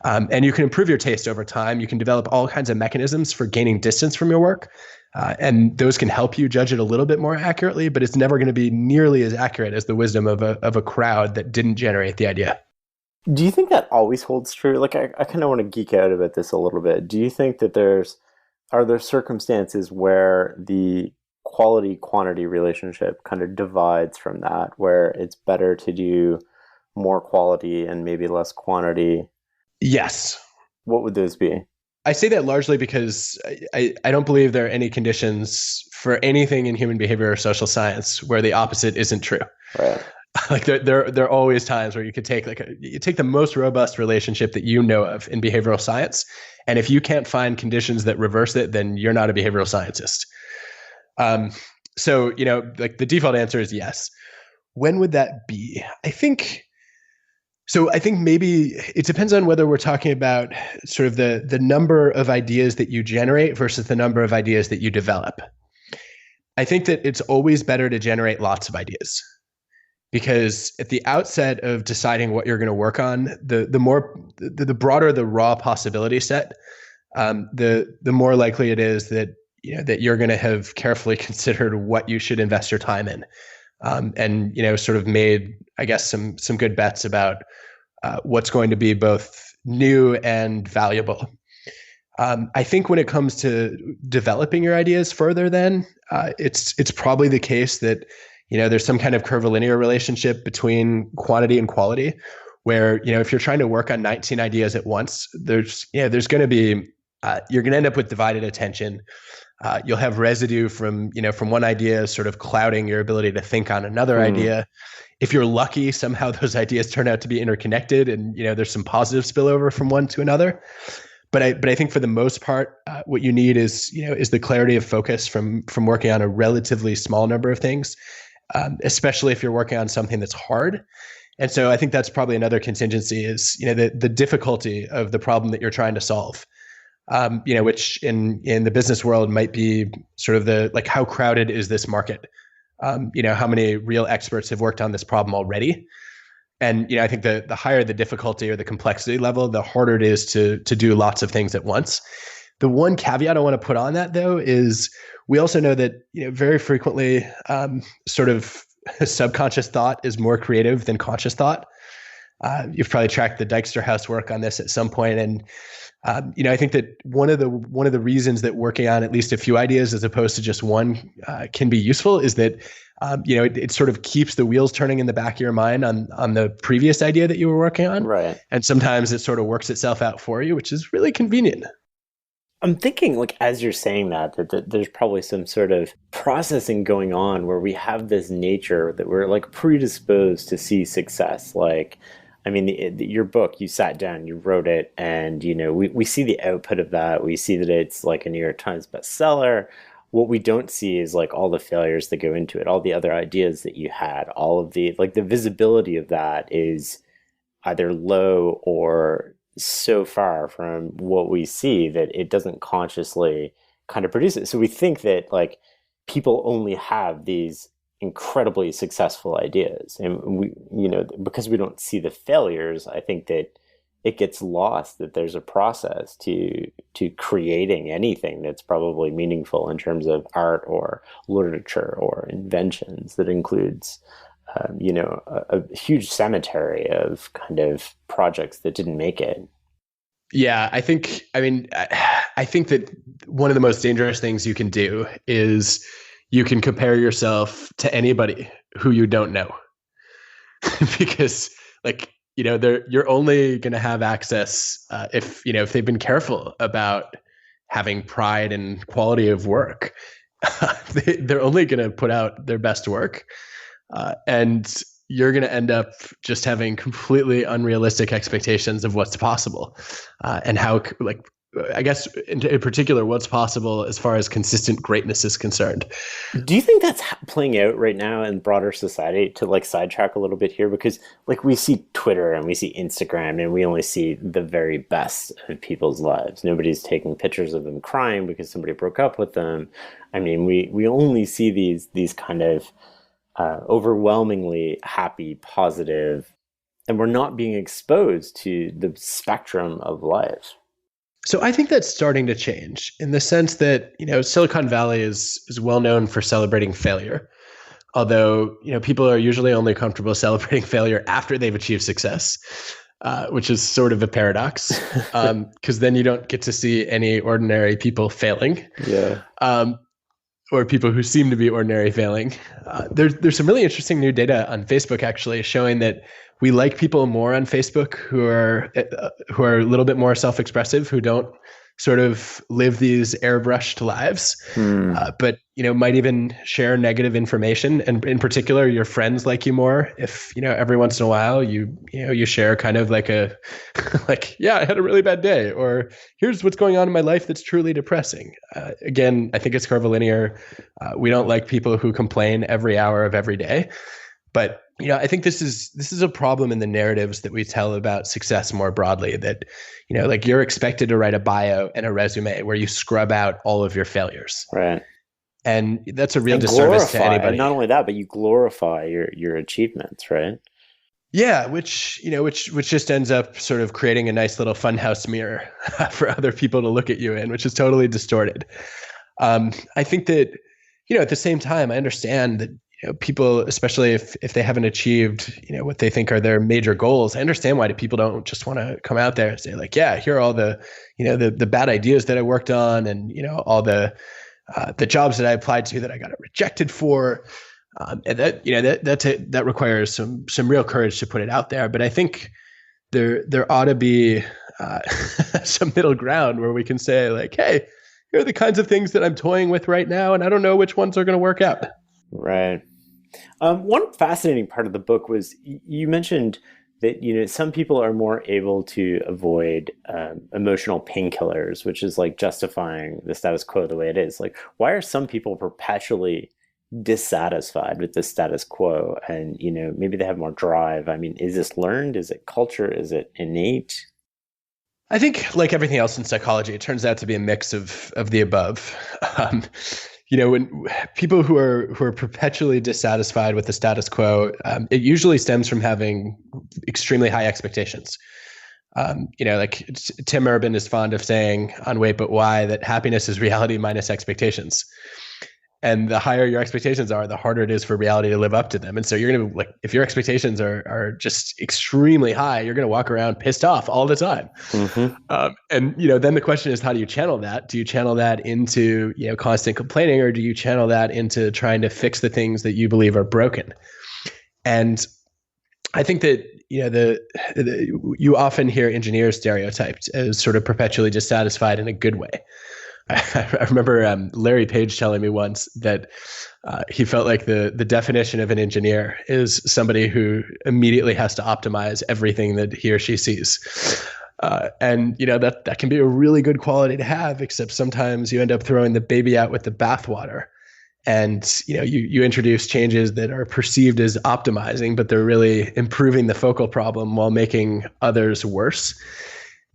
And you can improve your taste over time. You can develop all kinds of mechanisms for gaining distance from your work, and those can help you judge it a little bit more accurately. But it's never going to be nearly as accurate as the wisdom of a crowd that didn't generate the idea. Do you think that always holds true? Like, I kind of want to geek out about this a little bit. Do you think that are there circumstances where the quality quantity relationship kind of divides from that, where it's better to do more quality and maybe less quantity? Yes. What would those be? I say that largely because I don't believe there are any conditions for anything in human behavior or social science where the opposite isn't true. Right. Like there are always times where you could take you take the most robust relationship that you know of in behavioral science, and if you can't find conditions that reverse it, then you're not a behavioral scientist. So like the default answer is yes. When would that be? I think maybe it depends on whether we're talking about sort of the number of ideas that you generate versus the number of ideas that you develop. I think that it's always better to generate lots of ideas, because at the outset of deciding what you're going to work on, the broader the raw possibility set, the more likely it is that that you're going to have carefully considered what you should invest your time in, and sort of made, I guess, some good bets about what's going to be both new and valuable. I think when it comes to developing your ideas further, then it's probably the case that there's some kind of curvilinear relationship between quantity and quality, where if you're trying to work on 19 ideas at once, there's going to be you're going to end up with divided attention. You'll have residue from one idea sort of clouding your ability to think on another idea. If you're lucky, somehow those ideas turn out to be interconnected, and there's some positive spillover from one to another. But I think for the most part, what you need is the clarity of focus from working on a relatively small number of things, especially if you're working on something that's hard. And so I think that's probably another contingency is the difficulty of the problem that you're trying to solve. Which in the business world might be sort of how crowded is this market? How many real experts have worked on this problem already? And I think the higher the difficulty or the complexity level, the harder it is to do lots of things at once. The one caveat I want to put on that, though, is we also know that very frequently sort of subconscious thought is more creative than conscious thought. You've probably tracked the Dijksterhuis work on this at some point, and I think that one of the reasons that working on at least a few ideas as opposed to just one can be useful is that it sort of keeps the wheels turning in the back of your mind on the previous idea that you were working on, right? And sometimes it sort of works itself out for you, which is really convenient. I'm thinking, like, as you're saying that there's probably some sort of processing going on where we have this nature that we're like predisposed to see success. Like, I mean, your book, you sat down, you wrote it, and we see the output of that. We see that it's like a New York Times bestseller. What we don't see is like all the failures that go into it, all the other ideas that you had, all of the visibility of that is either low or so far from what we see that it doesn't consciously kind of produce it. So we think that like people only have these incredibly successful ideas, and we because we don't see the failures, I think that it gets lost that there's a process to creating anything that's probably meaningful in terms of art or literature or inventions that includes a huge cemetery of kind of projects that didn't make it. Yeah, I think that one of the most dangerous things you can do is you can compare yourself to anybody who you don't know. Because you're only going to have access if they've been careful about having pride and quality of work. they're only going to put out their best work. And you're going to end up just having completely unrealistic expectations of what's possible, and how, like, I guess in particular, what's possible as far as consistent greatness is concerned. Do you think that's playing out right now in broader society, to like sidetrack a little bit here? Because like we see Twitter and we see Instagram and we only see the very best of people's lives. Nobody's taking pictures of them crying because somebody broke up with them. I mean, we only see these kind of overwhelmingly happy, positive, and we're not being exposed to the spectrum of life. So I think that's starting to change in the sense that, Silicon Valley is well known for celebrating failure. Although, people are usually only comfortable celebrating failure after they've achieved success, which is sort of a paradox, because then you don't get to see any ordinary people failing. Yeah. Or people who seem to be ordinary failing. There's some really interesting new data on Facebook actually showing that we like people more on Facebook who are a little bit more self-expressive, who don't sort of live these airbrushed lives, but might even share negative information. And in particular, your friends like you more if every once in a while you share kind of like a like, yeah, I had a really bad day, or here's what's going on in my life that's truly depressing. Again, I think it's curvilinear. We don't like people who complain every hour of every day, but I think this is a problem in the narratives that we tell about success more broadly, that, like you're expected to write a bio and a resume where you scrub out all of your failures. Right. And that's a real disservice to anybody. And not only that, but you glorify your achievements, right? Yeah, which just ends up sort of creating a nice little funhouse mirror for other people to look at you in, which is totally distorted. I think that, at the same time, I understand that people, especially if they haven't achieved, what they think are their major goals, I understand why people don't just want to come out there and say like, yeah, here are all the, the bad ideas that I worked on, and, all the jobs that I applied to that I got rejected for. And that requires some real courage to put it out there. But I think there ought to be some middle ground where we can say like, hey, here are the kinds of things that I'm toying with right now, and I don't know which ones are going to work out. Right. One fascinating part of the book was you mentioned that some people are more able to avoid emotional painkillers, which is like justifying the status quo the way it is. Like, why are some people perpetually dissatisfied with the status quo? And maybe they have more drive. I mean, is this learned? Is it culture? Is it innate? I think, like everything else in psychology, it turns out to be a mix of the above. When people who are perpetually dissatisfied with the status quo, it usually stems from having extremely high expectations. Like Tim Urban is fond of saying on Wait But Why that happiness is reality minus expectations. And the higher your expectations are, the harder it is for reality to live up to them. And so you're going to, like, if your expectations are just extremely high, you're going to walk around pissed off all the time. Mm-hmm. And then the question is, how do you channel that? Do you channel that into, constant complaining, or do you channel that into trying to fix the things that you believe are broken? And I think that, you often hear engineers stereotyped as sort of perpetually dissatisfied in a good way. I remember Larry Page telling me once that he felt like the definition of an engineer is somebody who immediately has to optimize everything that he or she sees. And that can be a really good quality to have, except sometimes you end up throwing the baby out with the bathwater. And you introduce changes that are perceived as optimizing, but they're really improving the focal problem while making others worse.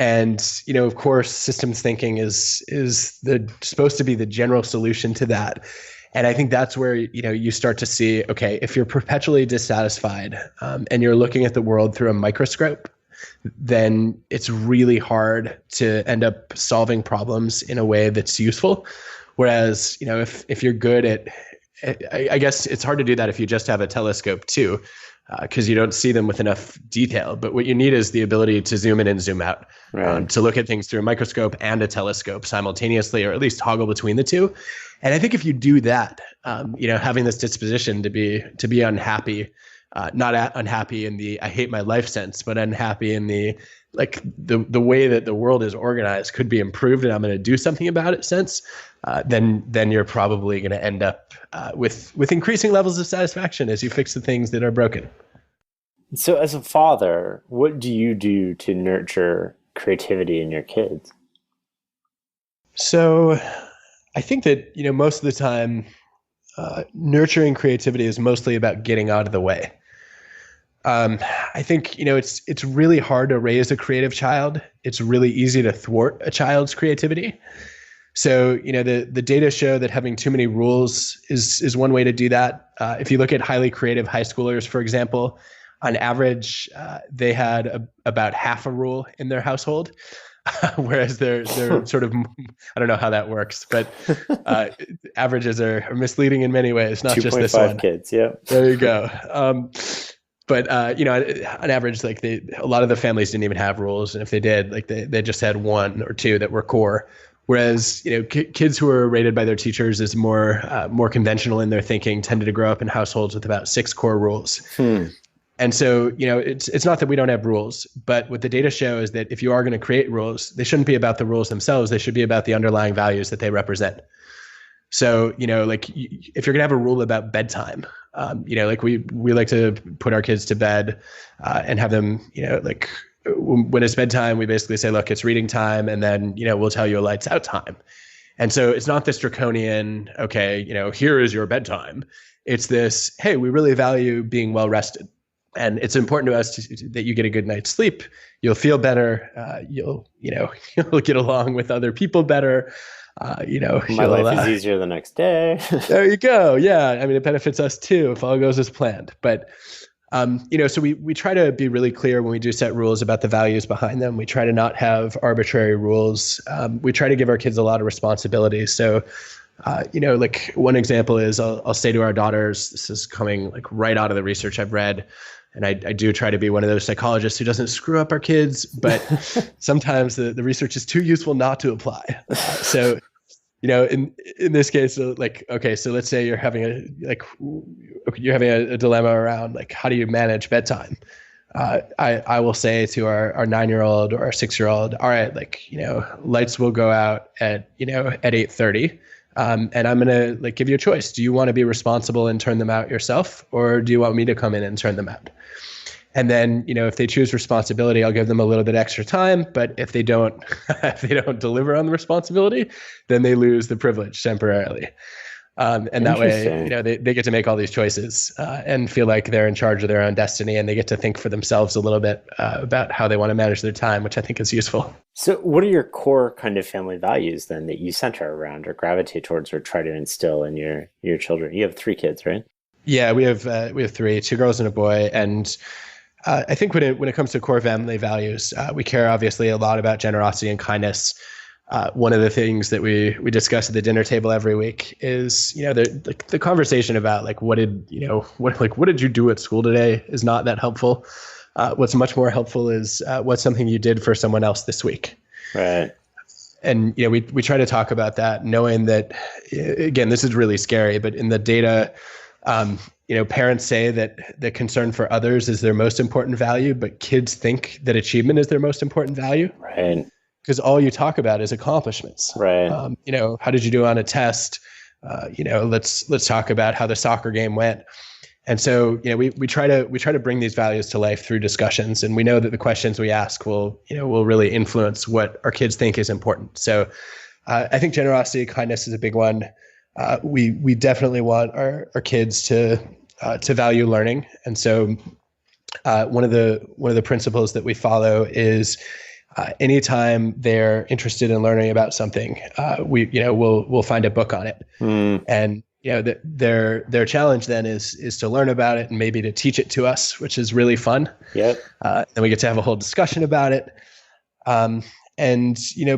And, of course, systems thinking is supposed to be the general solution to that. And I think that's where, you start to see, okay, if you're perpetually dissatisfied and you're looking at the world through a microscope, then it's really hard to end up solving problems in a way that's useful. Whereas, if you're good at, I guess it's hard to do that if you just have a telescope too, because you don't see them with enough detail. But what you need is the ability to zoom in and zoom out, right. To look at things through a microscope and a telescope simultaneously, or at least toggle between the two. And I think if you do that, having this disposition to be unhappy not unhappy in the I hate my life sense, but unhappy in the like the way that the world is organized could be improved, and I'm going to do something about it sense, then you're probably going to end up with increasing levels of satisfaction as you fix the things that are broken. So as a father, what do you do to nurture creativity in your kids? So I think that, most of the time, nurturing creativity is mostly about getting out of the way. I think, it's really hard to raise a creative child. It's really easy to thwart a child's creativity. So, the data show that having too many rules is one way to do that. If you look at highly creative high schoolers, for example, on average, they had about half a rule in their household. Whereas they're sort of, I don't know how that works, but averages are misleading in many ways, not just this one. 2.5 kids, yeah. There you go. But on average, like a lot of the families didn't even have rules, and if they did, like they just had one or two that were core. Whereas kids who are rated by their teachers as more conventional in their thinking tended to grow up in households with about 6 core rules. And so, it's not that we don't have rules, but what the data show is that if you are going to create rules, they shouldn't be about the rules themselves. They should be about the underlying values that they represent. So, if you're going to have a rule about bedtime, like we like to put our kids to bed and have them, when it's bedtime, we basically say, look, it's reading time, and then, we'll tell you a lights out time. And so it's not this draconian, okay, here is your bedtime. It's this, hey, we really value being well rested. And it's important to us that you get a good night's sleep. You'll feel better. You'll get along with other people better. My life is easier the next day. There you go. Yeah. I mean, it benefits us too if all goes as planned. But, so we try to be really clear when we do set rules about the values behind them. We try to not have arbitrary rules. We try to give our kids a lot of responsibility. So, like one example is I'll say to our daughters, this is coming like right out of the research I've read. And I do try to be one of those psychologists who doesn't screw up our kids, but sometimes the research is too useful not to apply. So, in this case, so let's say you're having a dilemma around like, how do you manage bedtime? I will say to our 9-year-old or our 6-year-old, all right, lights will go out at 8:30. And I'm going to give you a choice. Do you want to be responsible and turn them out yourself, or do you want me to come in and turn them out? And then, if they choose responsibility, I'll give them a little bit extra time. But if they don't, deliver on the responsibility, then they lose the privilege temporarily. And that way, they get to make all these choices and feel like they're in charge of their own destiny, and they get to think for themselves a little bit about how they want to manage their time, which I think is useful. So what are your core kind of family values then that you center around or gravitate towards or try to instill in your children? You have 3 kids, right? Yeah, we have 3, 2 girls and a boy. And I think when it comes to core family values, we care obviously a lot about generosity and kindness. One of the things that we discuss at the dinner table every week is, the conversation about what did you do at school today is not that helpful. What's much more helpful is what's something you did for someone else this week. Right. And, we try to talk about that, knowing that, again, this is really scary, but in the data, parents say that the concern for others is their most important value, but kids think that achievement is their most important value. Right. Because all you talk about is accomplishments. Right. How did you do on a test? Let's talk about how the soccer game went. And so, we try to bring these values to life through discussions, and we know that the questions we ask will really influence what our kids think is important. So, I think generosity, kindness is a big one. We definitely want our kids to value learning, and so one of the principles that we follow is anytime they're interested in learning about something, we'll find a book on it, and their challenge then is to learn about it and maybe to teach it to us, which is really fun. Yep. And we get to have a whole discussion about it. And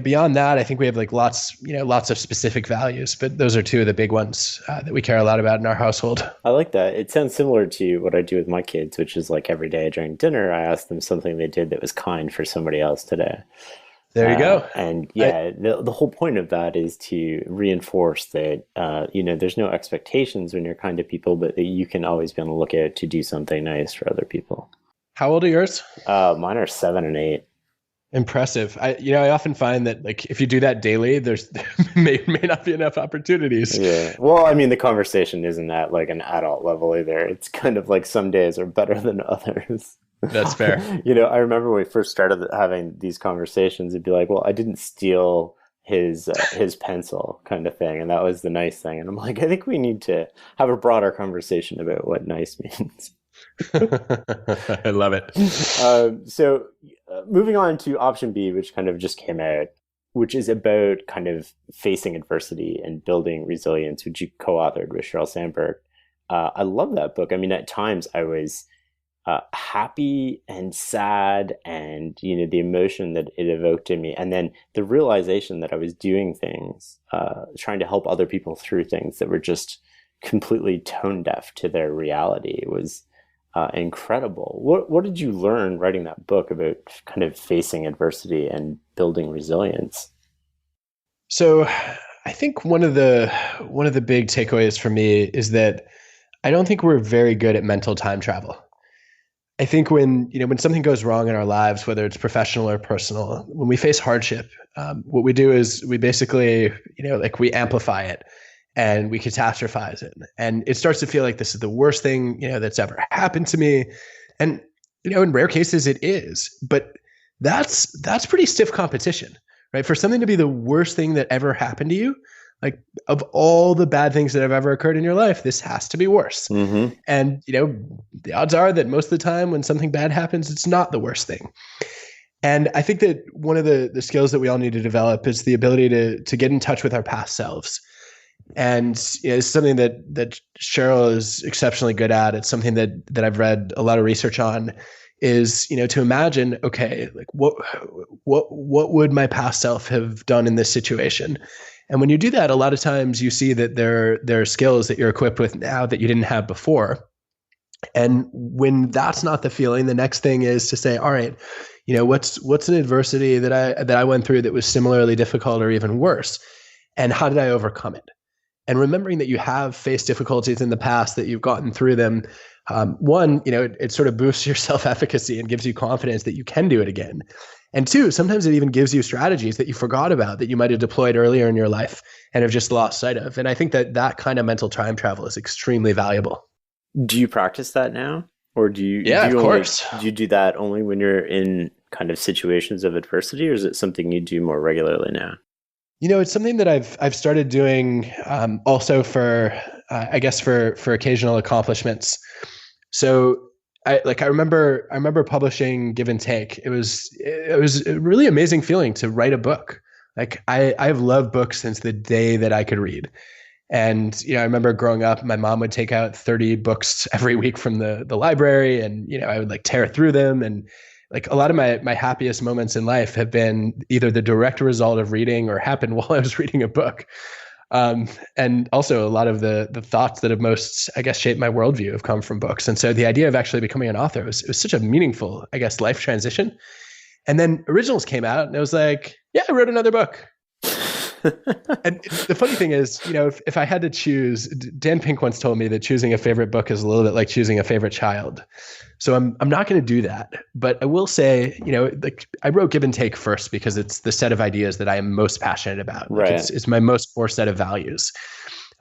beyond that, I think we have lots of specific values, but those are 2 of the big ones that we care a lot about in our household. I like that. It sounds similar to what I do with my kids, which is every day during dinner, I ask them something they did that was kind for somebody else today. There you go. And I, yeah, the whole point of that is to reinforce that, there's no expectations when you're kind to people, but that you can always be on the lookout to do something nice for other people. how old are yours? Mine are 7 and 8. Impressive. I often find that like if you do that daily, there's may not be enough opportunities. Yeah. Well, I mean, the conversation isn't at like an adult level either. It's kind of like some days are better than others. That's fair. I remember when we first started having these conversations, it'd be like, well, I didn't steal his pencil kind of thing. And that was the nice thing. And I'm like, I think we need to have a broader conversation about what nice means. I love it. Moving on to option B, which kind of just came out, which is about kind of facing adversity and building resilience, which you co-authored with Sheryl Sandberg. I love that book. I mean, at times I was happy and sad, and the emotion that it evoked in me, and then the realization that I was doing things, trying to help other people through things that were just completely tone deaf to their reality. It was incredible. What did you learn writing that book about kind of facing adversity and building resilience? So I think one of the big takeaways for me is that I don't think we're very good at mental time travel. I think when something goes wrong in our lives, whether it's professional or personal, when we face hardship, what we do is we basically, we amplify it and we catastrophize it. And it starts to feel like this is the worst thing, that's ever happened to me. And, in rare cases it is, but that's pretty stiff competition, right? For something to be the worst thing that ever happened to you, like of all the bad things that have ever occurred in your life, this has to be worse. Mm-hmm. And, the odds are that most of the time when something bad happens, it's not the worst thing. And I think that one of the skills that we all need to develop is the ability to get in touch with our past selves. And it's something that Sheryl is exceptionally good at. It's something that I've read a lot of research on, is to imagine, okay, like what would my past self have done in this situation? And when you do that, a lot of times you see that there are skills that you're equipped with now that you didn't have before. And when that's not the feeling, the next thing is to say, all right, what's an adversity that I went through that was similarly difficult or even worse, and how did I overcome it? And remembering that you have faced difficulties in the past, that you've gotten through them, one, it sort of boosts your self-efficacy and gives you confidence that you can do it again. And two, sometimes it even gives you strategies that you forgot about that you might have deployed earlier in your life and have just lost sight of. And I think that kind of mental time travel is extremely valuable. Do you practice that now? Or do you, of course. Do you do that only when you're in kind of situations of adversity, or is it something you do more regularly now? It's something that I've started doing also for I guess for occasional accomplishments. So I remember publishing Give and Take. It was a really amazing feeling to write a book. Like I've loved books since the day that I could read. And I remember growing up, my mom would take out 30 books every week from the library, and I would like tear through them. And like a lot of my happiest moments in life have been either the direct result of reading or happened while I was reading a book. And also a lot of the thoughts that have most, I guess, shaped my worldview have come from books. And so the idea of actually becoming an author was such a meaningful, I guess, life transition. And then Originals came out, and it was like, yeah, I wrote another book. And the funny thing is, if I had to choose, Dan Pink once told me that choosing a favorite book is a little bit like choosing a favorite child. So I'm not going to do that, but I will say, like I wrote Give and Take first because it's the set of ideas that I am most passionate about. Right. Like it's my most core set of values.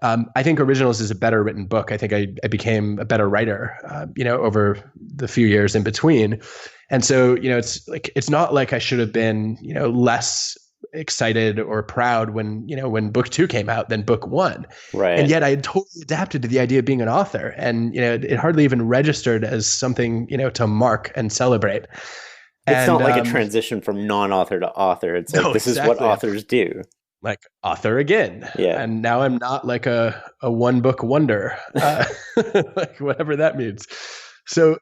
I think Originals is a better written book. I think I became a better writer, over the few years in between. And so, it's not like I should have been, less excited or proud when book 2 came out than book 1. Right. And yet I had totally adapted to the idea of being an author, and it hardly even registered as something to mark and celebrate. It's not like a transition from non-author to author. It's like, this exactly. is what authors do. Like author again. Yeah. And now I'm not like a one book wonder, like whatever that means. So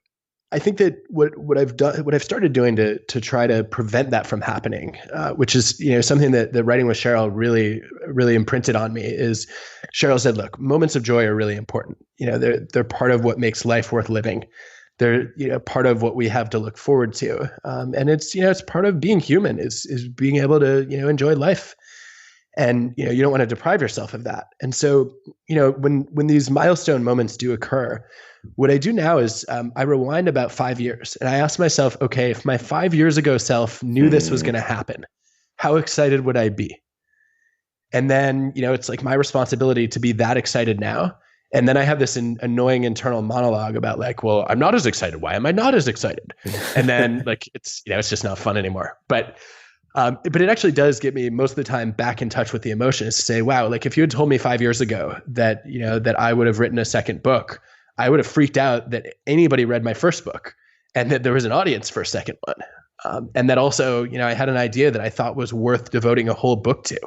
I think that what I've started doing to try to prevent that from happening, which is something that the writing with Sheryl really really imprinted on me, is Sheryl said, look, moments of joy are really important. They're part of what makes life worth living. they're part of what we have to look forward to. And it's part of being human is being able to enjoy life. And you don't want to deprive yourself of that. And so when these milestone moments do occur, what I do now is I rewind about 5 years and I ask myself, okay, if my 5 years ago self knew this was going to happen, how excited would I be? And then it's like my responsibility to be that excited now. And then I have this annoying internal monologue about like, well, I'm not as excited. Why am I not as excited? And then like it's just not fun anymore. But it actually does get me most of the time back in touch with the emotions to say, wow, like if you had told me 5 years ago that, that I would have written a second book, I would have freaked out that anybody read my first book and that there was an audience for a second one. And that also, I had an idea that I thought was worth devoting a whole book to,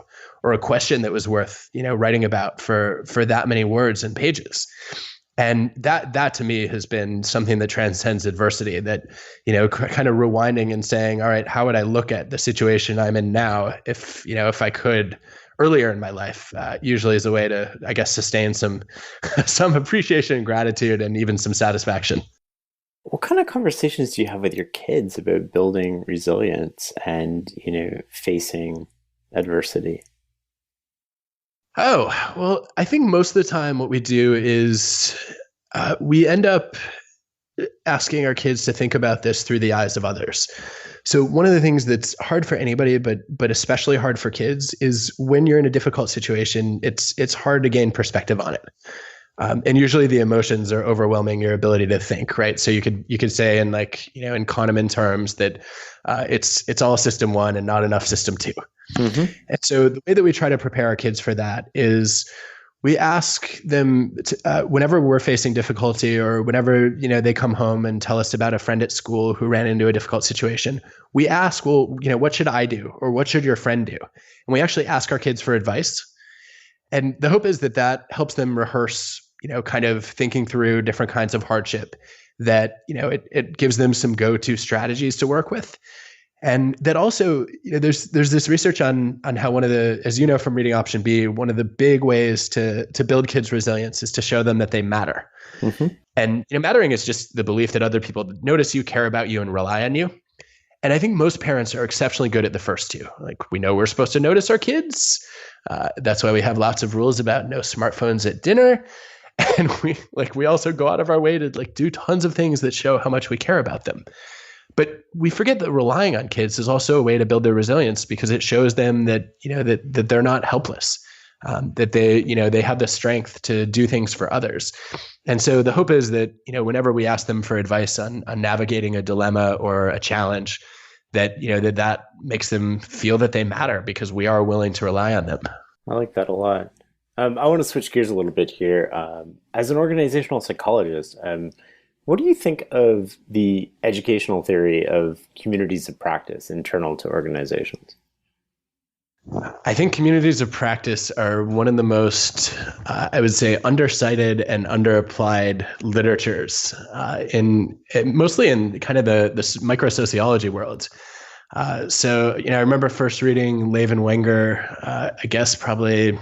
or a question that was worth, writing about for that many words and pages. And that to me has been something that transcends adversity, that, kind of rewinding and saying, all right, how would I look at the situation I'm in now if I could earlier in my life, usually is a way to, I guess, sustain some appreciation and gratitude and even some satisfaction. What kind of conversations do you have with your kids about building resilience and, facing adversity? Oh, well, I think most of the time what we do is we end up asking our kids to think about this through the eyes of others. So one of the things that's hard for anybody, but especially hard for kids, is when you're in a difficult situation, it's hard to gain perspective on it. And usually the emotions are overwhelming your ability to think, right? So you could say in in Kahneman terms that it's all system one and not enough system two. Mm-hmm. And so the way that we try to prepare our kids for that is we ask them whenever we're facing difficulty, or whenever they come home and tell us about a friend at school who ran into a difficult situation, we ask, well, what should I do, or what should your friend do? And we actually ask our kids for advice. And the hope is that helps them rehearse, kind of thinking through different kinds of hardship, that, it gives them some go-to strategies to work with. And that also, there's this research on how one of the, as you know from reading Option B, one of the big ways to build kids' resilience is to show them that they matter. Mm-hmm. And mattering is just the belief that other people notice you, care about you, and rely on you. And I think most parents are exceptionally good at the first two. Like, we know we're supposed to notice our kids. That's why we have lots of rules about no smartphones at dinner. And we also go out of our way to do tons of things that show how much we care about them. But we forget that relying on kids is also a way to build their resilience, because it shows them that, that they're not helpless, that they have the strength to do things for others. And so the hope is that, whenever we ask them for advice on navigating a dilemma or a challenge, that, that makes them feel that they matter, because we are willing to rely on them. I like that a lot. I want to switch gears a little bit here. As an organizational psychologist, what do you think of the educational theory of communities of practice internal to organizations? I think communities of practice are one of the most, I would say, undercited and underapplied literatures mostly in kind of the microsociology world. So, I remember first reading Levin Wenger, I guess probably,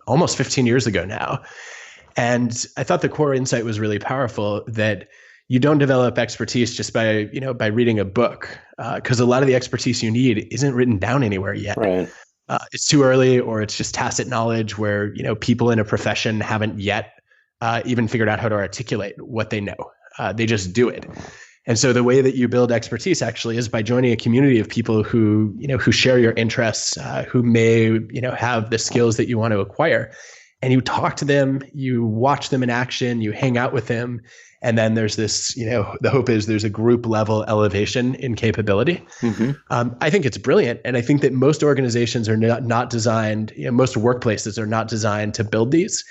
almost 15 years ago now. And I thought the core insight was really powerful, that you don't develop expertise just by reading a book, because a lot of the expertise you need isn't written down anywhere yet. Right. It's too early, or it's just tacit knowledge where, people in a profession haven't yet even figured out how to articulate what they know. They just do it. And so the way that you build expertise actually is by joining a community of people who share your interests, who may, have the skills that you want to acquire. And you talk to them, you watch them in action, you hang out with them. And then there's this, the hope is there's a group level elevation in capability. Mm-hmm. I think it's brilliant. And I think that most organizations are not designed, most workplaces are not designed to build these.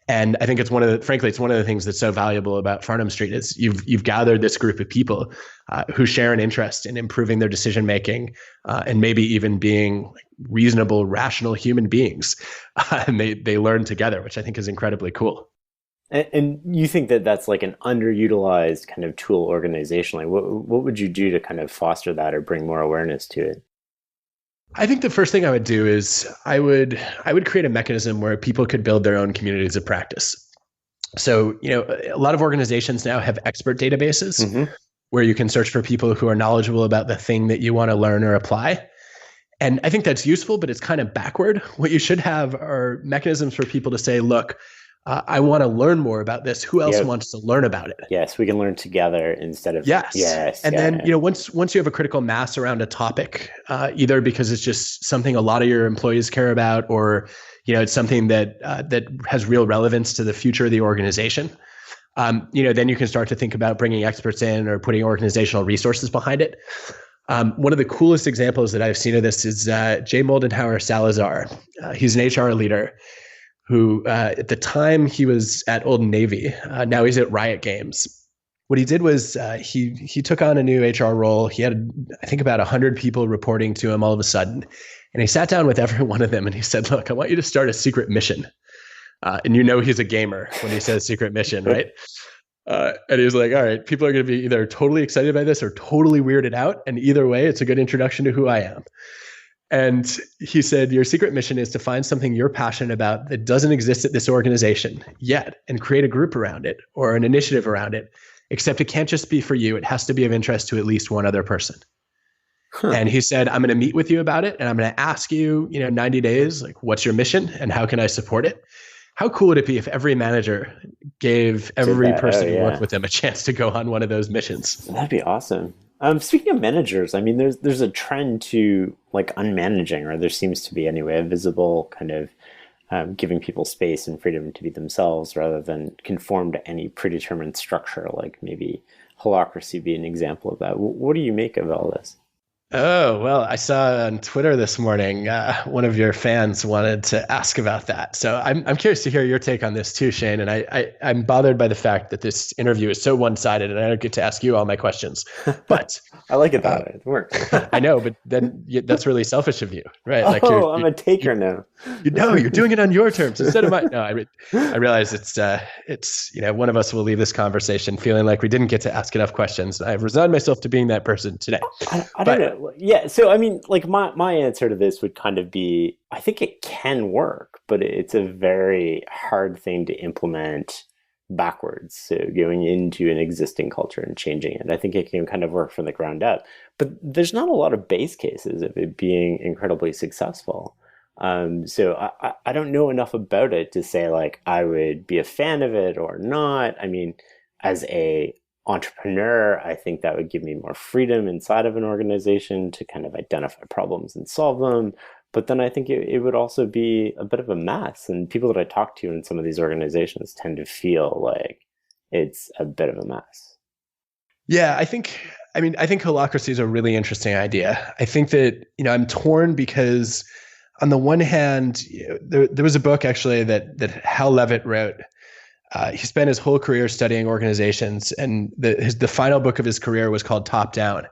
And I think it's one of the things that's so valuable about Farnam Street is you've gathered this group of people who share an interest in improving their decision making, and maybe even being reasonable, rational human beings. And they learn together, which I think is incredibly cool. And you think that that's like an underutilized kind of tool organizationally? What would you do to kind of foster that or bring more awareness to it? I think the first thing I would do is I would create a mechanism where people could build their own communities of practice. So, a lot of organizations now have expert databases Mm-hmm. where you can search for people who are knowledgeable about the thing that you want to learn or apply. And I think that's useful, but it's kind of backward. What you should have are mechanisms for people to say, look, I want to learn more about this. Who else Yep. wants to learn about it? Yes, we can learn together instead of Yes. And then, once you have a critical mass around a topic, either because it's just something a lot of your employees care about, or it's something that has real relevance to the future of the organization, then you can start to think about bringing experts in or putting organizational resources behind it. One of the coolest examples that I've seen of this is Jay Moldenhauer Salazar. He's an HR leader who, at the time, he was at Old Navy. Now he's at Riot Games. What he did was he took on a new HR role. He had, I think, about 100 people reporting to him all of a sudden. And he sat down with every one of them and he said, look, I want you to start a secret mission. And he's a gamer when he says secret mission, right? And he was like, all right, people are going to be either totally excited by this or totally weirded out. And either way, it's a good introduction to who I am. And he said, your secret mission is to find something you're passionate about that doesn't exist at this organization yet and create a group around it or an initiative around it, except it can't just be for you. It has to be of interest to at least one other person. Huh. And he said, I'm going to meet with you about it. And I'm going to ask you, 90 days, like, what's your mission and how can I support it? How cool would it be if every manager gave every person who worked with them a chance to go on one of those missions? That'd be awesome. Speaking of managers, I mean, there's a trend to like unmanaging, or there seems to be anyway, a visible kind of giving people space and freedom to be themselves rather than conform to any predetermined structure, like maybe Holacracy be an example of that. What do you make of all this? Oh, well, I saw on Twitter this morning, one of your fans wanted to ask about that. So I'm curious to hear your take on this too, Shane. And I'm bothered by the fact that this interview is so one-sided and I don't get to ask you all my questions. But I like it that way. It works. I know, but then that's really selfish of you, right? Like I'm a taker now. You're doing it on your terms instead of mine. No, I realize it's one of us will leave this conversation feeling like we didn't get to ask enough questions. I've resigned myself to being that person today. I don't know. Yeah, so I mean, like my answer to this would kind of be, I think it can work, but it's a very hard thing to implement backwards. So going into an existing culture and changing it, I think it can kind of work from the ground up. But there's not a lot of base cases of it being incredibly successful. So I don't know enough about it to say like I would be a fan of it or not. I mean, as a entrepreneur, I think that would give me more freedom inside of an organization to kind of identify problems and solve them. But then I think it would also be a bit of a mess. And people that I talk to in some of these organizations tend to feel like it's a bit of a mess. Yeah, I think Holacracy is a really interesting idea. I think that, I'm torn because on the one hand, there was a book actually that Hal Levitt wrote. He spent his whole career studying organizations, and the final book of his career was called Top Down.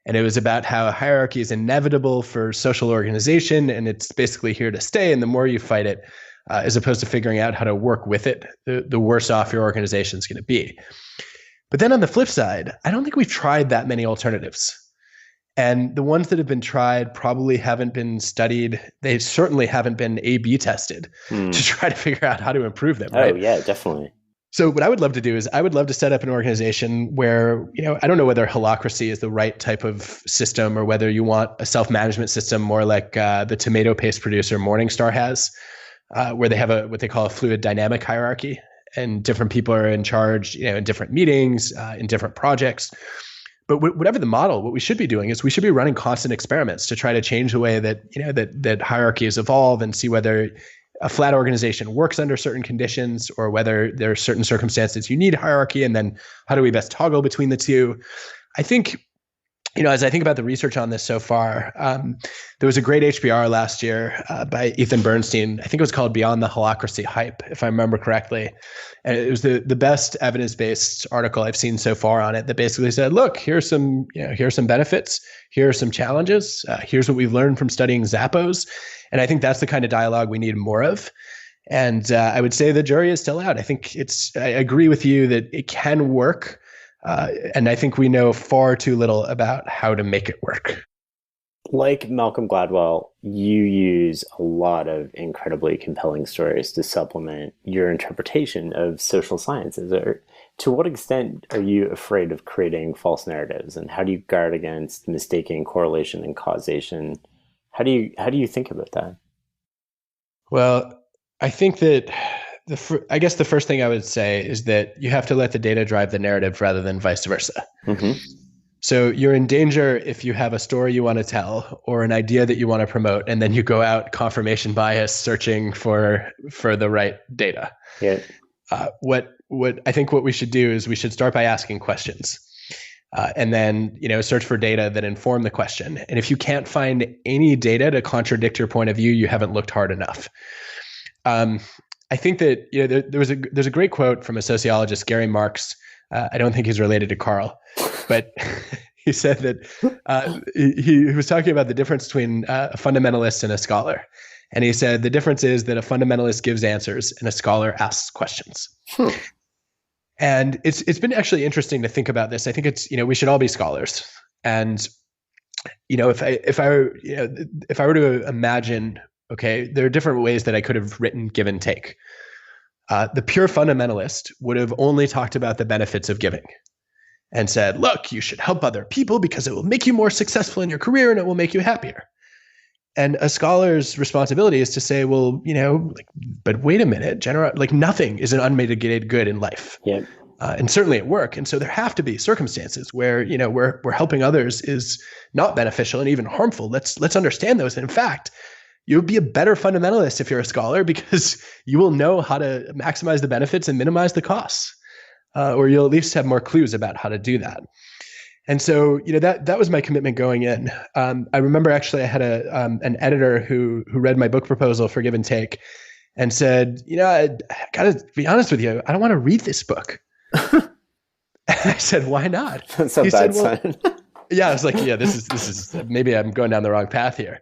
And it was about how hierarchy is inevitable for social organization, and it's basically here to stay. And the more you fight it, as opposed to figuring out how to work with it, the worse off your organization is going to be. But then on the flip side, I don't think we've tried that many alternatives. And the ones that have been tried probably haven't been studied. They certainly haven't been A/B tested to try to figure out how to improve them. Right? Oh, yeah, definitely. So what I would love to do is I would love to set up an organization where, I don't know whether Holacracy is the right type of system or whether you want a self-management system more like the tomato paste producer Morningstar has, where they have what they call a fluid dynamic hierarchy, and different people are in charge, in different meetings, in different projects. But whatever the model, what we should be doing is we should be running constant experiments to try to change the way that that hierarchies evolve and see whether a flat organization works under certain conditions or whether there are certain circumstances you need hierarchy, and then how do we best toggle between the two. I think, as I think about the research on this so far, there was a great HBR last year by Ethan Bernstein. I think it was called Beyond the Holacracy Hype, if I remember correctly. And it was the best evidence-based article I've seen so far on it that basically said, look, here's some benefits, here are some challenges, here's what we've learned from studying Zappos. And I think that's the kind of dialogue we need more of. And I would say the jury is still out. I agree with you that it can work. And I think we know far too little about how to make it work. Like Malcolm Gladwell, you use a lot of incredibly compelling stories to supplement your interpretation of social sciences. Or to what extent are you afraid of creating false narratives, and how do you guard against mistaking correlation and causation? How do you think about that? Well, I think that I guess the first thing I would say is that you have to let the data drive the narrative rather than vice versa. Hmm. So you're in danger if you have a story you want to tell or an idea that you want to promote, and then you go out confirmation bias searching for the right data. Yeah. What I think what we should do is we should start by asking questions, and then search for data that inform the question. And if you can't find any data to contradict your point of view, you haven't looked hard enough. I think that there's a great quote from a sociologist, Gary Marx. I don't think he's related to Carl, but he said that he was talking about the difference between a fundamentalist and a scholar. And he said the difference is that a fundamentalist gives answers and a scholar asks questions. And it's been actually interesting to think about this. I think we should all be scholars. And if I were to imagine, okay, there are different ways that I could have written give and take. The pure fundamentalist would have only talked about the benefits of giving and said, look, you should help other people because it will make you more successful in your career and it will make you happier. And a scholar's responsibility is to say, well, but wait a minute, nothing is an unmitigated good in life. Yep. And certainly at work. And so there have to be circumstances where, we're helping others is not beneficial and even harmful. Let's understand those. And in fact, you'll be a better fundamentalist if you're a scholar because you will know how to maximize the benefits and minimize the costs. Or you'll at least have more clues about how to do that. And so, that was my commitment going in. I remember actually I had an editor who read my book proposal for Give and Take and said, I gotta be honest with you, I don't want to read this book. I said, why not? That's a bad sign. Yeah, I was like, yeah, this is maybe I'm going down the wrong path here.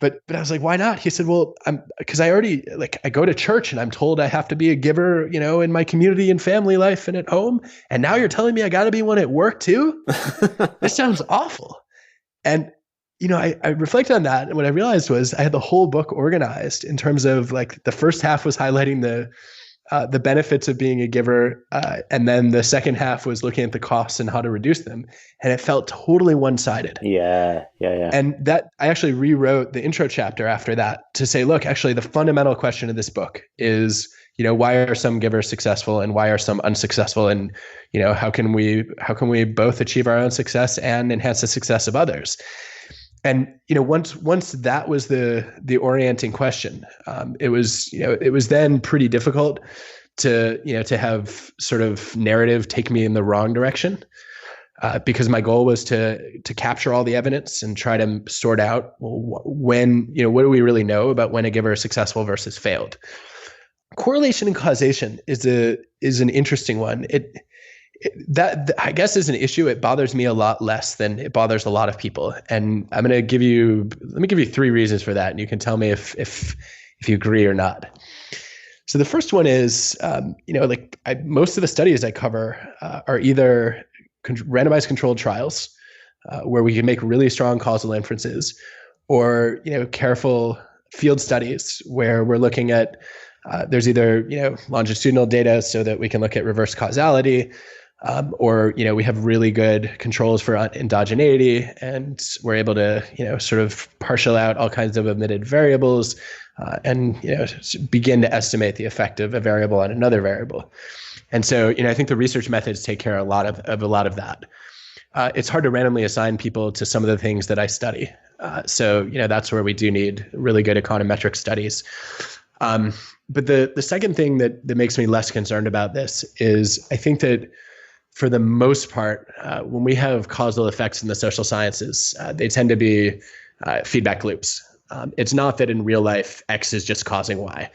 But I was like, why not? He said, well, because I already I go to church and I'm told I have to be a giver, in my community and family life and at home. And now you're telling me I got to be one at work too? This sounds awful. And, I reflected on that. And what I realized was I had the whole book organized in terms of the first half was highlighting the benefits of being a giver. And then the second half was looking at the costs and how to reduce them. And it felt totally one-sided. Yeah. And that I actually rewrote the intro chapter after that to say, look, actually the fundamental question of this book is, why are some givers successful and why are some unsuccessful? And, how can we both achieve our own success and enhance the success of others? And once that was the orienting question, it was then pretty difficult to have sort of narrative take me in the wrong direction, because my goal was to capture all the evidence and try to sort out when what do we really know about when a giver is successful versus failed. Correlation and causation is an interesting one. That I guess is an issue. It bothers me a lot less than it bothers a lot of people. And let me give you 3 reasons for that. And you can tell me if you agree or not. So the first one is, most of the studies I cover are either randomized controlled trials where we can make really strong causal inferences, or, careful field studies where we're looking at, there's either, longitudinal data so that we can look at reverse causality, or, we have really good controls for endogeneity, and we're able to, sort of partial out all kinds of omitted variables, and, begin to estimate the effect of a variable on another variable. And so, I think the research methods take care of a lot of that. It's hard to randomly assign people to some of the things that I study. So, that's where we do need really good econometric studies. But the second thing that makes me less concerned about this is I think that for the most part, when we have causal effects in the social sciences, they tend to be feedback loops. It's not that in real life, X is just causing Y.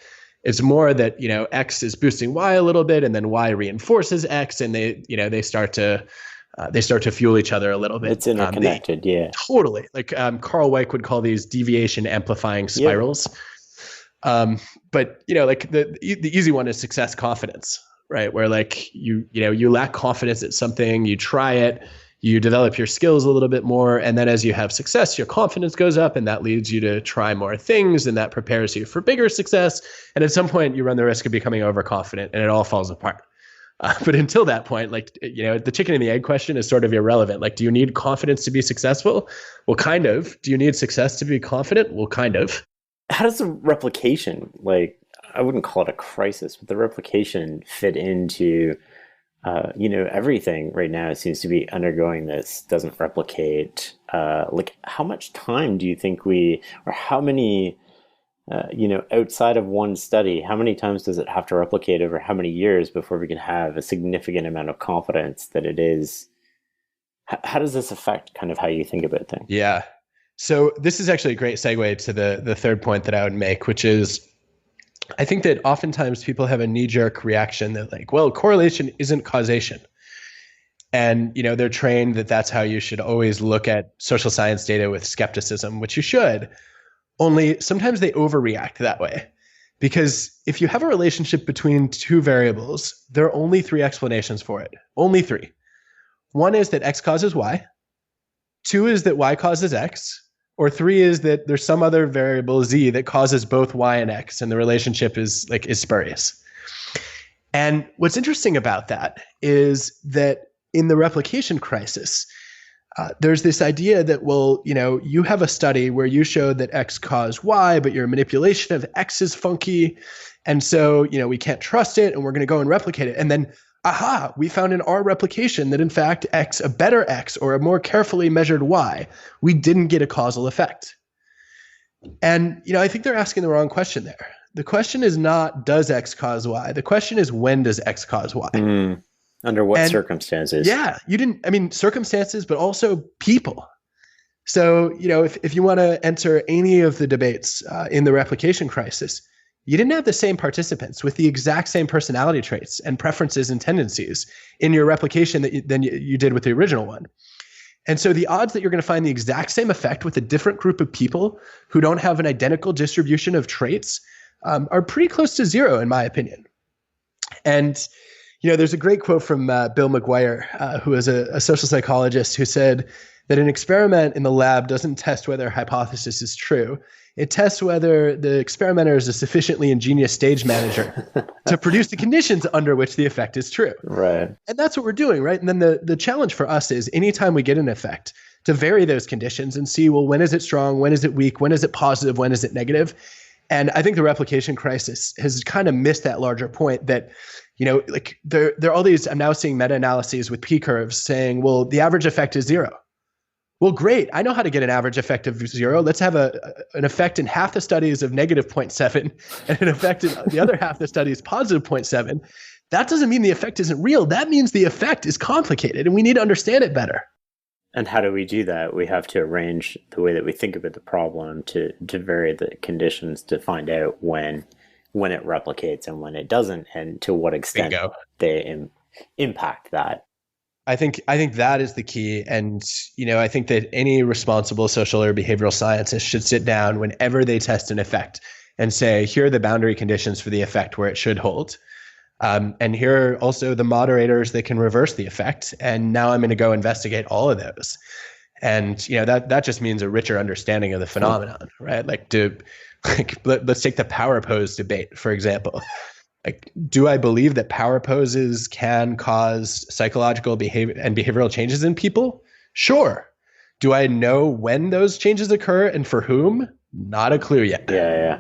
It's more that, X is boosting Y a little bit and then Y reinforces X, and they start to fuel each other a little bit. It's interconnected. Yeah. Totally. Carl Weick would call these deviation amplifying spirals. Yep. But the easy one is success confidence, right? Where you lack confidence at something, you try it, You develop your skills a little bit more. And then as you have success, your confidence goes up, and that leads you to try more things, and that prepares you for bigger success. And at some point, you run the risk of becoming overconfident, and it all falls apart. But until that point, like, the chicken and the egg question is sort of irrelevant. Like, do you need confidence to be successful? Well, kind of. Do you need success to be confident? Well, kind of. How does the replication, like, I wouldn't call it a crisis, but the replication fit into, everything right now seems to be undergoing this, doesn't replicate. Like, how much time do you think or how many, outside of one study, how many times does it have to replicate over how many years before we can have a significant amount of confidence that it is? How does this affect kind of how you think about things? Yeah. So this is actually a great segue to the third point that I would make, which is, I think that oftentimes people have a knee-jerk reaction that, like, well, correlation isn't causation. And, they're trained that that's how you should always look at social science data, with skepticism, which you should. Only sometimes they overreact that way. Because if you have a relationship between two variables, there are only three explanations for it. Only three. One is that X causes Y. Two is that Y causes X. Or three is that there's some other variable Z that causes both Y and X, and the relationship is spurious. And what's interesting about that is that in the replication crisis, there's this idea that, well, you have a study where you showed that X caused Y, but your manipulation of X is funky. And so, we can't trust it, and we're going to go and replicate it. And then, aha, we found in our replication that in fact X, a better X, or a more carefully measured Y, we didn't get a causal effect. And, I think they're asking the wrong question there. The question is not, does X cause Y? The question is, when does X cause Y? Under what circumstances? Yeah, circumstances, but also people. So, if you want to enter any of the debates in the replication crisis, you didn't have the same participants with the exact same personality traits and preferences and tendencies in your replication than you did with the original one. And so the odds that you're going to find the exact same effect with a different group of people who don't have an identical distribution of traits are pretty close to zero, in my opinion. And, there's a great quote from Bill McGuire, who is a social psychologist, who said that an experiment in the lab doesn't test whether a hypothesis is true. It tests whether the experimenter is a sufficiently ingenious stage manager to produce the conditions under which the effect is true. Right. And that's what we're doing, right? And then the challenge for us is, anytime we get an effect, to vary those conditions and see, well, when is it strong? When is it weak? When is it positive? When is it negative? And I think the replication crisis has kind of missed that larger point that, there are all these, I'm now seeing meta-analyses with p-curves saying, well, the average effect is zero. Well, great. I know how to get an average effect of zero. Let's have an effect in half the studies of negative 0.7 and an effect in the other half the studies positive 0.7. That doesn't mean the effect isn't real. That means the effect is complicated, and we need to understand it better. And how do we do that? We have to arrange the way that we think about the problem to vary the conditions to find out when it replicates and when it doesn't, and to what extent they impact that. I think that is the key. And, I think that any responsible social or behavioral scientist should sit down whenever they test an effect and say, here are the boundary conditions for the effect where it should hold. And here are also the moderators that can reverse the effect. And now I'm going to go investigate all of those. And, that just means a richer understanding of the phenomenon, right? Let's take the power pose debate, for example. Do I believe that power poses can cause psychological behavior and behavioral changes in people? Sure. Do I know when those changes occur and for whom? Not a clue yet. Yeah.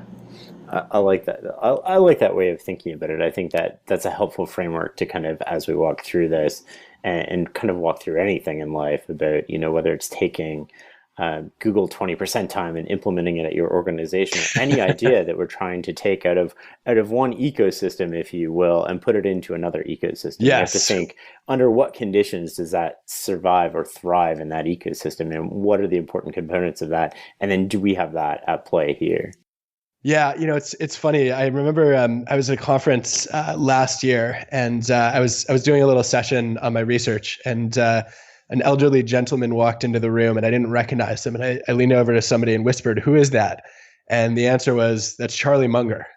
I like that. I like that way of thinking about it. I think that that's a helpful framework to kind of, as we walk through this and kind of walk through anything in life, about, whether it's taking Google 20% time and implementing it at your organization, any idea that we're trying to take out of one ecosystem, if you will, and put it into another ecosystem. Yes. You have to think, under what conditions does that survive or thrive in that ecosystem, and what are the important components of that? And then do we have that at play here? Yeah, it's funny. I remember I was at a conference last year, and I was doing a little session on my research, and an elderly gentleman walked into the room, and I didn't recognize him. And I leaned over to somebody and whispered, "Who is that?" And the answer was, "That's Charlie Munger."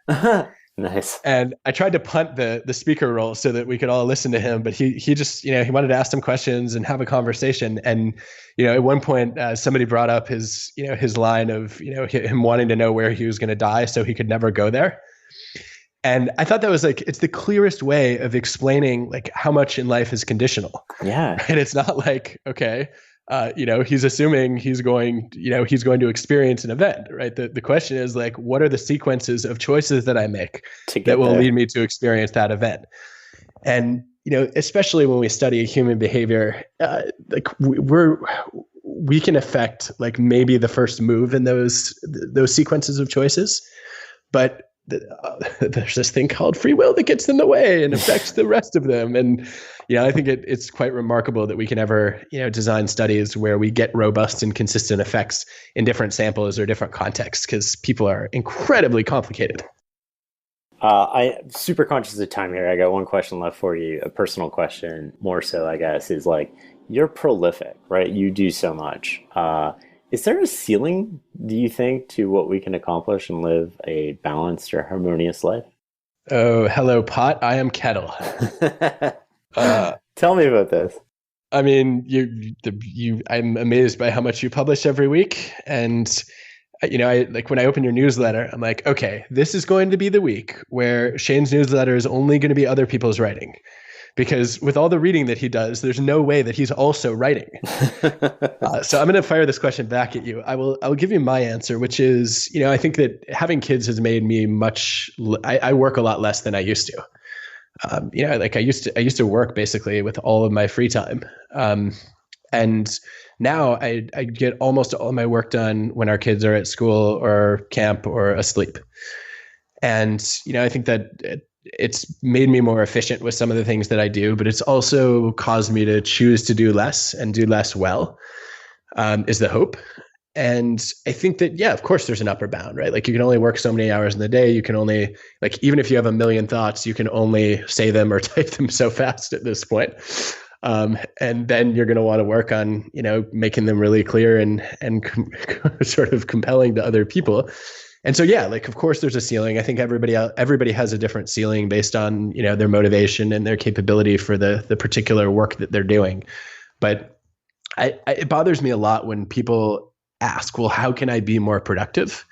Nice. And I tried to punt the speaker role so that we could all listen to him, but he just, he wanted to ask some questions and have a conversation. And at one point, somebody brought up his line of him wanting to know where he was going to die so he could never go there. And I thought that was like, it's the clearest way of explaining like how much in life is conditional. Yeah. And it's not like, okay, he's assuming he's going to experience an event, right? The question is like, what are the sequences of choices that I make that will lead me to experience that event? And, especially when we study human behavior, like we can affect like maybe the first move in those sequences of choices, but there's this thing called free will that gets in the way and affects the rest of them. And I think it's quite remarkable that we can ever design studies where we get robust and consistent effects in different samples or different contexts, because people are incredibly complicated. I'm super conscious of time here. I got one question left for you, a personal question more so, I guess, is like, you're prolific, right? You do so much. Is there a ceiling, do you think, to what we can accomplish and live a balanced or harmonious life? Oh, hello, pot. I am kettle. Tell me about this. I mean, I'm amazed by how much you publish every week. And, I like when I open your newsletter, I'm like, okay, this is going to be the week where Shane's newsletter is only going to be other people's writing. Because with all the reading that he does, there's no way that he's also writing. So I'm going to fire this question back at you. I will give you my answer, which is, I think that having kids has made me I work a lot less than I used to. Like I used to work basically with all of my free time. And now I get almost all of my work done when our kids are at school or camp or asleep. And, I think that it's made me more efficient with some of the things that I do, but it's also caused me to choose to do less and do less well, is the hope. And I think that, yeah, of course there's an upper bound, right? Like you can only work so many hours in the day. You can only, like, even if you have a million thoughts, you can only say them or type them so fast at this point. And then you're going to want to work on, making them really clear and sort of compelling to other people. And so, yeah, like, of course there's a ceiling. I think everybody has a different ceiling based on, their motivation and their capability for the particular work that they're doing. But it bothers me a lot when people ask, well, how can I be more productive?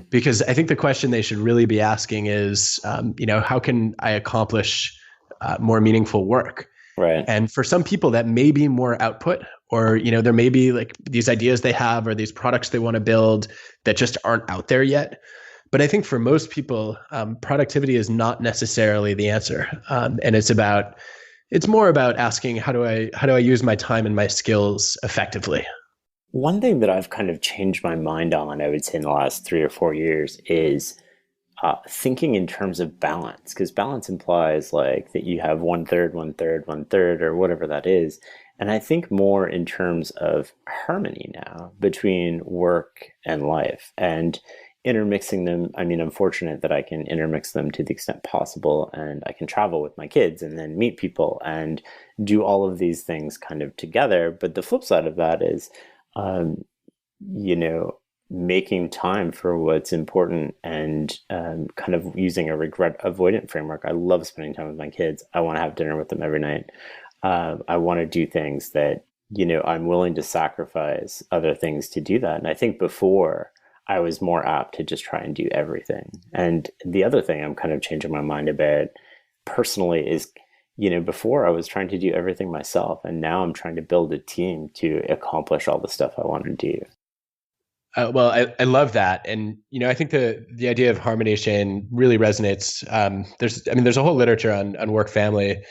Because I think the question they should really be asking is, how can I accomplish more meaningful work? Right. And for some people that may be more output, or, there may be like these ideas they have or these products they want to build that just aren't out there yet. But I think for most people, productivity is not necessarily the answer. And it's more about asking, how do I use my time and my skills effectively? One thing that I've kind of changed my mind on, I would say in the last 3 or 4 years, is thinking in terms of balance, because balance implies like that you have 1/3, 1/3, 1/3, or whatever that is. And I think more in terms of harmony now between work and life, and intermixing them. I mean, I'm fortunate that I can intermix them to the extent possible, and I can travel with my kids and then meet people and do all of these things kind of together. But the flip side of that is, making time for what's important, and kind of using a regret avoidant framework. I love spending time with my kids. I want to have dinner with them every night. I want to do things that, I'm willing to sacrifice other things to do that. And I think before I was more apt to just try and do everything. And the other thing I'm kind of changing my mind about personally is, before I was trying to do everything myself, and now I'm trying to build a team to accomplish all the stuff I want to do. Well, I love that. And, I think the idea of harmony, Shane, really resonates. There's a whole literature on work family.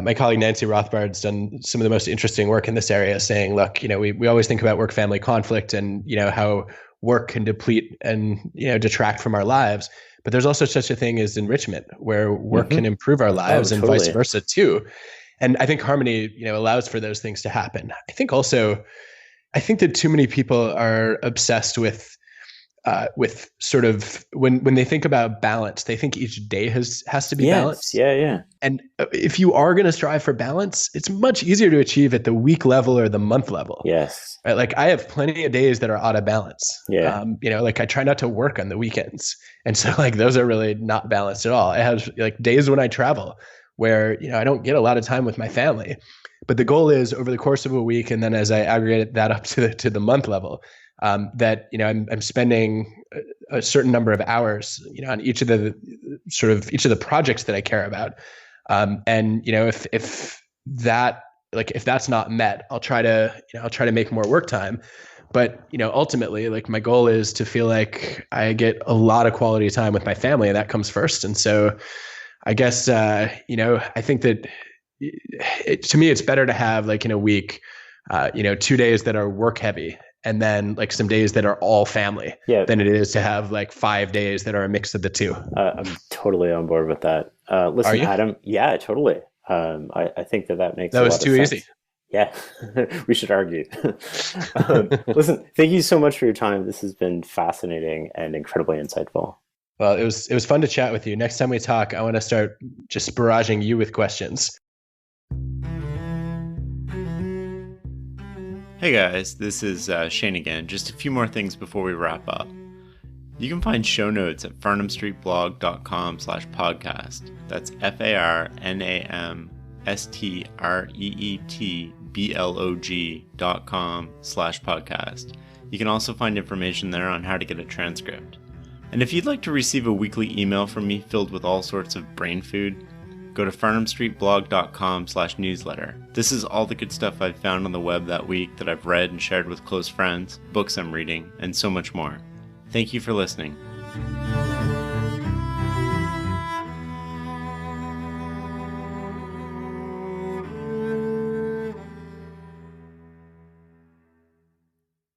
My colleague Nancy Rothbard's done some of the most interesting work in this area, saying, look, we always think about work family conflict and, how work can deplete and, detract from our lives. But there's also such a thing as enrichment, where work can improve our lives, and vice versa too. And I think harmony, allows for those things to happen. I think that too many people are obsessed with with sort of when they think about balance, they think each day has to be Yes. balanced. Yeah. And if you are going to strive for balance, it's much easier to achieve at the week level or the month level. Yes. Right? Like I have plenty of days that are out of balance. Yeah. Like I try not to work on the weekends. And so like those are really not balanced at all. I have like days when I travel where, I don't get a lot of time with my family. But the goal is over the course of a week, and then as I aggregate that up to the month level, that I'm spending a certain number of hours, on each of the projects that I care about. And if that's not met, I'll try to make more work time. But ultimately, like my goal is to feel like I get a lot of quality time with my family, and that comes first. And so, I guess I think that to me, it's better to have like in a week, 2 days that are work heavy, and then like some days that are all family, than it is to have like 5 days that are a mix of the two. I'm totally on board with that. Listen, Adam, yeah, totally. I think that makes that a was lot too of sense. easy. Yeah, we should argue. Listen, thank you so much for your time. This has been fascinating and incredibly insightful. Well, it was fun to chat with you. Next time we talk, I want to start just barraging you with questions. Hey guys, this is Shane again. Just a few more things before we wrap up. You can find show notes at farnamstreetblog.com/podcast. That's FarnamStreetBlog.com/podcast. You can also find information there on how to get a transcript. And if you'd like to receive a weekly email from me filled with all sorts of brain food, go to farnamstreetblog.com/newsletter. This is all the good stuff I've found on the web that week that I've read and shared with close friends, books I'm reading, and so much more. Thank you for listening.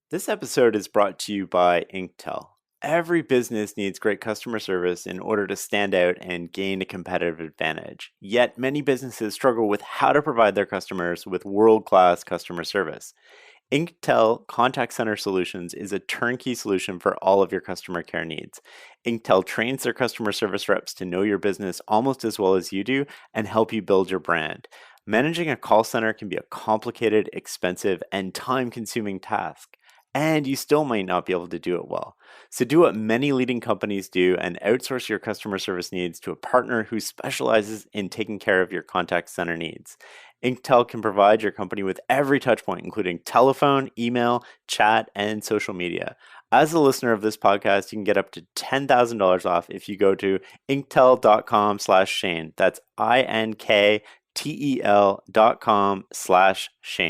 This episode is brought to you by Inktel. Every business needs great customer service in order to stand out and gain a competitive advantage. Yet many businesses struggle with how to provide their customers with world-class customer service. Inktel Contact Center Solutions is a turnkey solution for all of your customer care needs. Inktel trains their customer service reps to know your business almost as well as you do and help you build your brand. Managing a call center can be a complicated, expensive, and time-consuming task. And you still might not be able to do it well. So do what many leading companies do and outsource your customer service needs to a partner who specializes in taking care of your contact center needs. Inktel can provide your company with every touchpoint, including telephone, email, chat, and social media. As a listener of this podcast, you can get up to $10,000 off if you go to inktel.com/Shane. That's INKTEL.com/Shane.